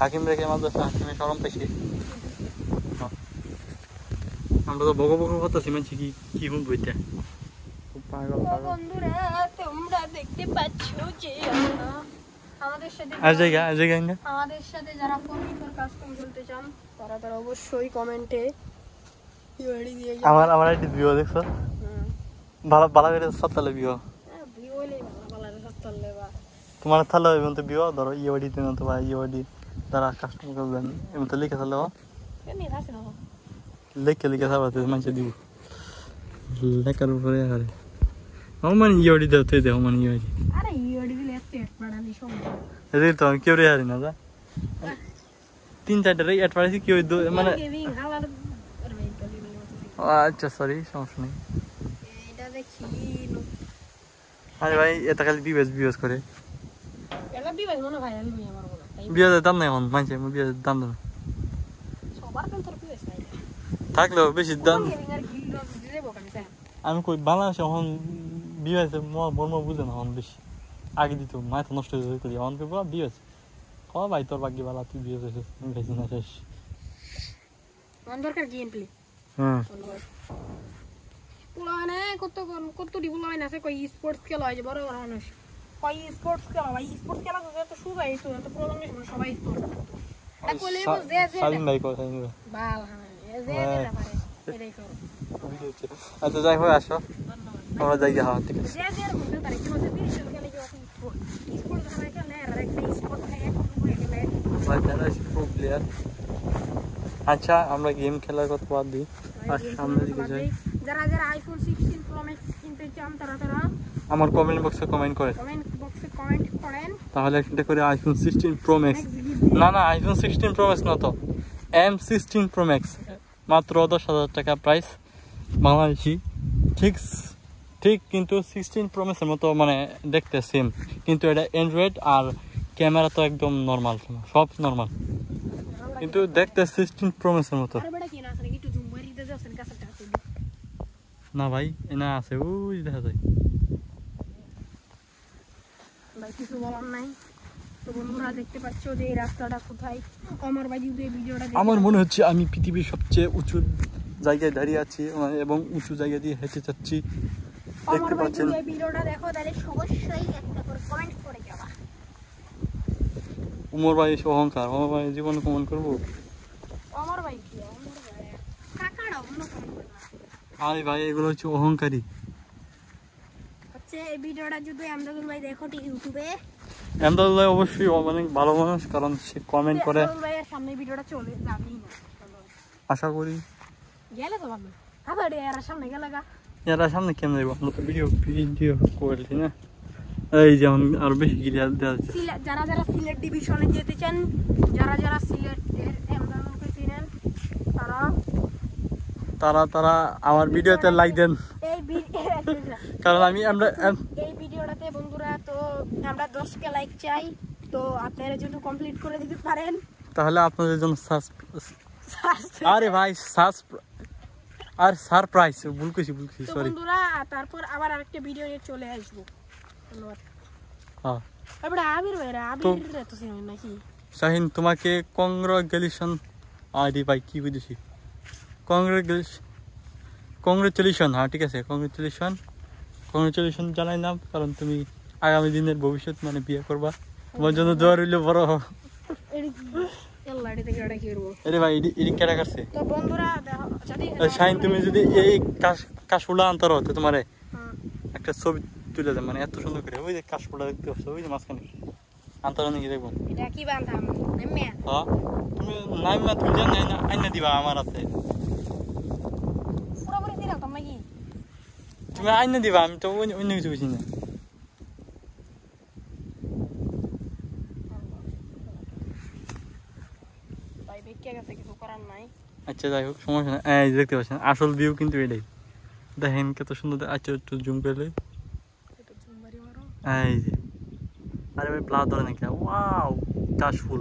হাকিম রেখে মাদ্রাসা হাকিমে সরম পেছি আমরা তো বগো করতেছি মানে কি হুম বইতে পাগল বন্ধুরা তোমরা দেখতে পাচ্ছো যে আমাদের সাথে যারা কমিউনিটির কাজ করতে চান তারা অবশ্যই কমেন্টে ইউআইডি দিয়ে যাও আমার আইডি ভিউ দেখছো ভালো করে সত্তালে ভিউ ভিউ হইলেই ভালো সত্তালে বা তোমার থালে এবং তো ভিউ ধরো ইউআইডি তে তো ভাই ইউআইডি যারা কাস্টমার করবেন এমন তো লিখে থালে কেন আছে না লিখে থাকতে মানুষ দিব লেখার উপরে আরে মানে ইউআইডি দাও তুই দাও মানে ইউআইডি আরে ইউআইডি দিলে এত এক বাড়ালি সব এই তো কেউ রে হারি না যা 3-4 রে এড পাইছি কি মানে আচ্ছা সরি সমস্যা নেই এটা দেখি আরে ভাই এটা খালি বিবেস করে এটা বিবেস মনে ভাই আমি আমার বলা বিয়ের দাম নাই এখন মানছে বিয়ের দাম দেন সবার কেন তোর বিবেস নাই থাকলেও বেশি দাম আর গিল্ড দিতে বকানি স্যার আমি কই বাংলাদেশে এখন বিয়েছে মর্ম বুঝে না এখন বেশি আগে দিত মাথা নষ্ট হয়ে যেত এখন কেবল বিয়েছে ক ভাই তোর ভাগ্য ভালো তুই বিয়ে হয়েছিস আমি খাইছি না শেষ মন দরকার গেম প্লে হ্যাঁ পুলানে কতটি পুলানে আছে কই স্পোর্টস খেলা হয় যে বড় বড় মানুষ কই স্পোর্টস খেলা ভাই স্পোর্টস খেলা তো শুরু হয় তো প্রবলেম নেই সবাই স্পোর্টস এটা কইলে যে সালিম ভাই কথা নিবে বাল হ্যাঁ যে না পারে এটাই করো আচ্ছা যাই হোক আসো আমরা যাই হ্যাঁ ঠিক আছে যে বলতে পারে কি বলতে বিশ খেলে কি স্পোর্টস ধরে খেলে আর একটা স্পোর্টস খেলে ভাই যারা প্রো প্লেয়ার আচ্ছা আমরা গেম খেলার কথা বাদ দিই আর সামনের দিকে যাই যারা আইফোন 16 প্রো ম্যাক্স কিনতে চান তারা আমার কমেন্ট বক্সে কমেন্ট করেন তাহলে একটা করে আইফোন 16 প্রো ম্যাক্স না আইফোন 16 প্রো ম্যাক্স না তো M16 প্রো ম্যাক্স মাত্র 10,000 টাকা প্রাইস বাংলাদেশি ঠিক কিন্তু 16 প্রো ম্যাক্সের মতো মানে দেখতে সেম কিন্তু এটা অ্যান্ড্রয়েড আর ক্যামেরা তো একদম নর্মাল সব নর্মাল কিন্তু দেখতে 16 প্রো ম্যাক্সের মতো না ভাই এনা আছে ওই দেখা যায় ভাই কিছু বলার নাই তো বন্ধুরা দেখতে পাচ্ছো যে এই রাস্তাটা কোথায় আমার ভাই যদি এই ভিডিওটা আমার মনে হচ্ছে আমি পৃথিবীর সবচেয়ে উঁচু জায়গায় দাঁড়িয়ে আছি এবং উঁচু জায়গা দিয়ে হেঁটে যাচ্ছি দেখতে পাচ্ছেন এই ভিডিওটা দেখো তাহলে অবশ্যই একটা করে কমেন্ট করে যাবা উমর ভাই অহংকার আমার ভাই জীবনে কমেন্ট করব আমার ভাই কি আমার ভাই কাকাড়া অন্য কমেন্ট করবে আরে ভাই এগুলো হচ্ছে অহংকারী হচ্ছে এই ভিডিওটা যদি আমদাদুল ভাই দেখো ইউটিউবে আমদাদুল ভাই অবশ্যই অনেক ভালো মানুষ কারণ সে কমেন্ট করে আমদাদুল ভাইয়ের সামনে ভিডিওটা চলে যাবেই না আশা করি গেলে তো ভালো আরে এর সামনে গেলে গা এর সামনে কেমন যাবো আমরা তো ভিডিও করছি না এই যেমন আর বেশি ক্লিয়ার দেওয়া যাচ্ছে যারা সিলেট ডিভিশনে যেতে চান যারা সিলেটের আমদাদুলকে চিনেন তারা আমার ভিডিওতে লাইক দেন এই কারণ আমরা এই ভিডিওটাতে বন্ধুরা তো আমরা 10কে লাইক চাই, তো আপনারা যদি কমপ্লিট করে দিতে পারেন তাহলে আপনাদের জন্য আরে ভাই আর সারপ্রাইজ বলছি তো সরি। বন্ধুরা তারপর আবার আরেকটা ভিডিও নিয়ে চলে আসবো। ধন্যবাদ। হ্যাঁ এবারে আবির ভাইরা আবির তো সিনেমা নাকি শাহিন, তোমাকে কংগ্রাচুলেশন। আরে ভাই কি বুঝেছি, কংগ্রাচুলেশন। হ্যাঁ ঠিক আছে, কংগ্রাচুলেশন জানাইলাম, কারণ তুমি আগামী দিনের ভবিষ্যৎ মানে বিয়ে করবা। তোমার জন্য দোয়া রইল বড়। আরে ভাই এডি কেডা করছে? তো বন্ধুরা যদি শাহিন, তুমি যদি এই কাশফুলা আনতে তো তোমারে একটা ছবি তুলে দেন, মানে এত সুন্দর করে। ওই যে কাশফুলা দেখতে পাচ্ছ, ওই যে মাঝখানে আনতারা নাকি দেখবো। এটা কি বানতাম নেমে হ্যাঁ তুমি নাইমা তুমি জানি না আইনা দিবা, আমার আছে। পুরোপুরি দিলাম তো নাকি তুমি আইনা দিবা, আমি তো অন্য কিছু বুঝি না। ভাই বেকে গেছে, কিছু করার নাই। আচ্ছা যাই হোক, সমস্যা না। এই যে দেখতে পাচ্ছেন আসল ভিউ কিন্তু এটাই, দেখেন কত সুন্দর। আচ্ছা একটু জুম করলে একটু জুমবারি মারো। এই যে, আরে ভাই ব্লাড ধরে নাকি, ওয়াও কাশফুল।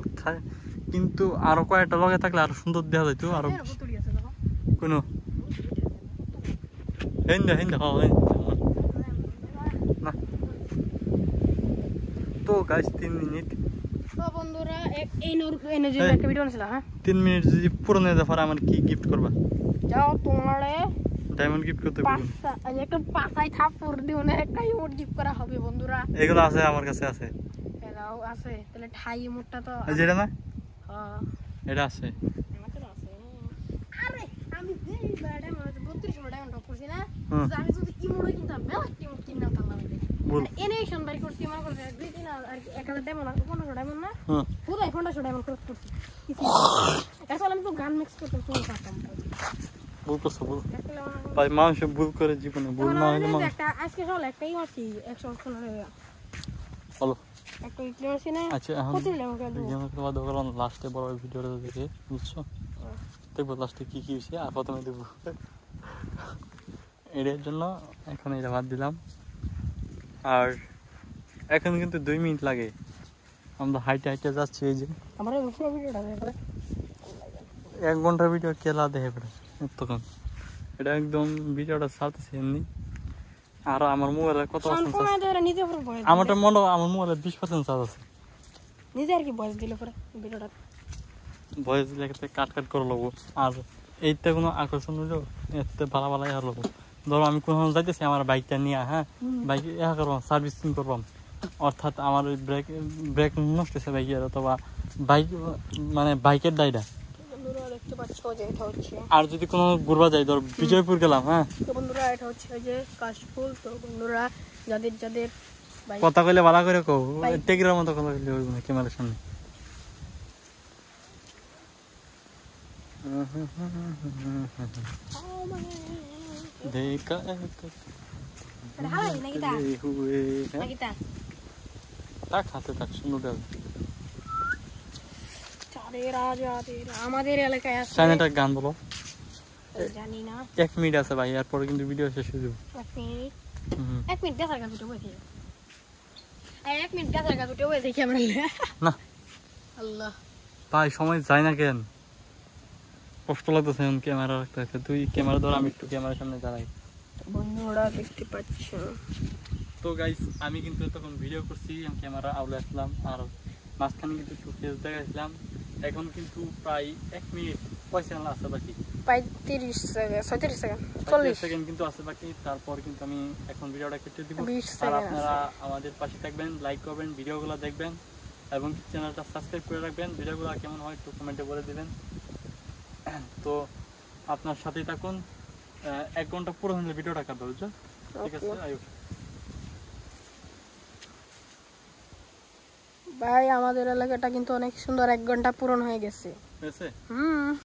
কিন্তু আরো কয়েকটা লগে থাকলে আরো সুন্দর দেখা যাইতো। আরো পুতুলি আছে দেখো। কোনো হেন্দা না। তো গাইস 3 মিনিট, তো বন্ধুরা এই নজর একটা ভিডিও আনছিলাম। হ্যাঁ 3 মিনিট যদি পুরো নিয়ে যাওয়ার আমার কি গিফট করবা? যাও তোমারে ডায়মন্ড গিফট করতে বলুন। একটা পাতায় থাপ্পড় দিও না, একটা ইমোট গিফট করা হবে বন্ধুরা। এগুলো আছে আমার কাছে, আছে এলাও আছে, তাহলে ঠাই ইমোটটা তো যেটা না, হ্যাঁ এটা আছে। আমাদের আছে। আরে আমি এই ব্যাডে মানে 32 টাকা টপ করছি না, হুম। আমি যদি ইমোট কিনতাম মেলা ইমোট কিনতাম তাহলে বল। এনিমেশন বাই করছি মনে করছে 2-3 আর 1000 ডায়মন্ড আর 1500 ডায়মন্ড না, হুম। পুরো 1500 ডায়মন্ড খরচ করছি। আসলে আমি তো গান মিক্স করতে শুরু করতাম। ভুল করছো, ভুল ভাই। মানুষ ভুল করে জীবনে, ভুল না হলে মানুষ। একটা আজকে সকাল একটাই মারছি 115 টাকা। বলো। একটা ইডলি মারছি না। আচ্ছা এখন কত দিলাম ওকে দেবো? লাস্টে বড় ভিডিওটা দেখে বুঝছো, দেখবো লাস্টে কি কি হয়েছে, আর প্রথমে দেখবো। এর জন্য এখন এটা বাদ দিলাম। আর এখন কিন্তু 2 মিনিট লাগে, আমরা হাইটে যাচ্ছি। এই যে আমার এই পুরো ভিডিওটা দেখো। 1 ঘন্টার ভিডিও কেলা দেখে পড়ে তখন। এটা একদম ভিডিওটা ছাড়তেছি এমনি। আর আমার মোবাইলে কত সম্পূর্ণ ধরে নিজে পুরো ভয়েস আমার মোবাইলে 20% চার্জ আছে। নিজে আর কি ভয়েস দিলে পুরো ভিডিওটা ভয়েস লেখাতে কাট করে লবো। আর এইটা কোনো আকর্ষণ হইলো এতে ভালো আর লবো। ধরো আমি কোনো যাইতেছি আমার বাইকটা নিয়ে, হ্যাঁ বাইক করবাম, সার্ভিসিং করবাম, অর্থাৎ আমার ওই ব্রেক নষ্ট হয়েছে বাইকের, অথবা বাইক মানে বাইকের ডাইটা। বন্ধুরা দেখতে পাচ্ছ যে এটা হচ্ছে, আর যদি কোনো ঘুরবা যাই, ধর বিজয়পুর গেলাম, হ্যাঁ তো বন্ধুরা এটা হচ্ছে ওই যে কাশফুল। তো বন্ধুরা যাদের বাইক কথা কইলে ভালো করে কও, টেকিরার মতো কথা কইলে হইব না ক্যামেরার সামনে। দেখা হাই নাকি তা হুয়ে নাকি তা তাক হাতে তাক সুন্দর দেবে। চাঁদের রাজাদের আমাদের এলাকায় আছে। চাইনাটার গান বলো। জানি না। 1 মিনিট আছে ভাই, এরপরে কিন্তু ভিডিও শেষ হয়ে যাবে। 1 মিনিট দেখার কাছে দুটো বসে 1 মিনিট দেখার কাছে দুটো বসে দেখি আমরা না আল্লাহ ভাই সময় যায় না কেন, কষ্ট লাগতেছে এখন ক্যামেরা রাখতে রাখতে। তুই ক্যামেরা ধর, আমি একটু ক্যামেরার সামনে দাঁড়াই। বন্ধুরা দেখতে পাচ্ছ। তো গাইস আমি কিন্তু তখন ভিডিও করছি, আমি ক্যামেরা আউলে আসলাম, আর মাঝখানে কিন্তু একটু ফেস দেখাইছিলাম। এখন কিন্তু প্রায় 1 মিনিট 5 সেকেন্ড আছে বাকি, 35 সেকেন্ড 37 সেকেন্ড 40 সেকেন্ড কিন্তু আছে বাকি। তারপর কিন্তু আমি এখন ভিডিওটা কেটে দিব। 20 আর সেকেন্ড আপনারা আমাদের পাশে থাকবেন, লাইক করবেন, ভিডিওগুলো দেখবেন এবং চ্যানেলটা সাবস্ক্রাইব করে রাখবেন। ভিডিওগুলো কেমন হয় একটু কমেন্টে বলে দিবেন। তো আপনার সাথেই থাকুন। 1 ঘন্টা পুরো হলে ভিডিওটা কাটবে, বুঝছো? ঠিক আছে আয়ু ভাই, আমাদের এলাকাটা কিন্তু অনেক সুন্দর। 1 ঘন্টা পূরণ হয়ে গেছে। হয়েছে।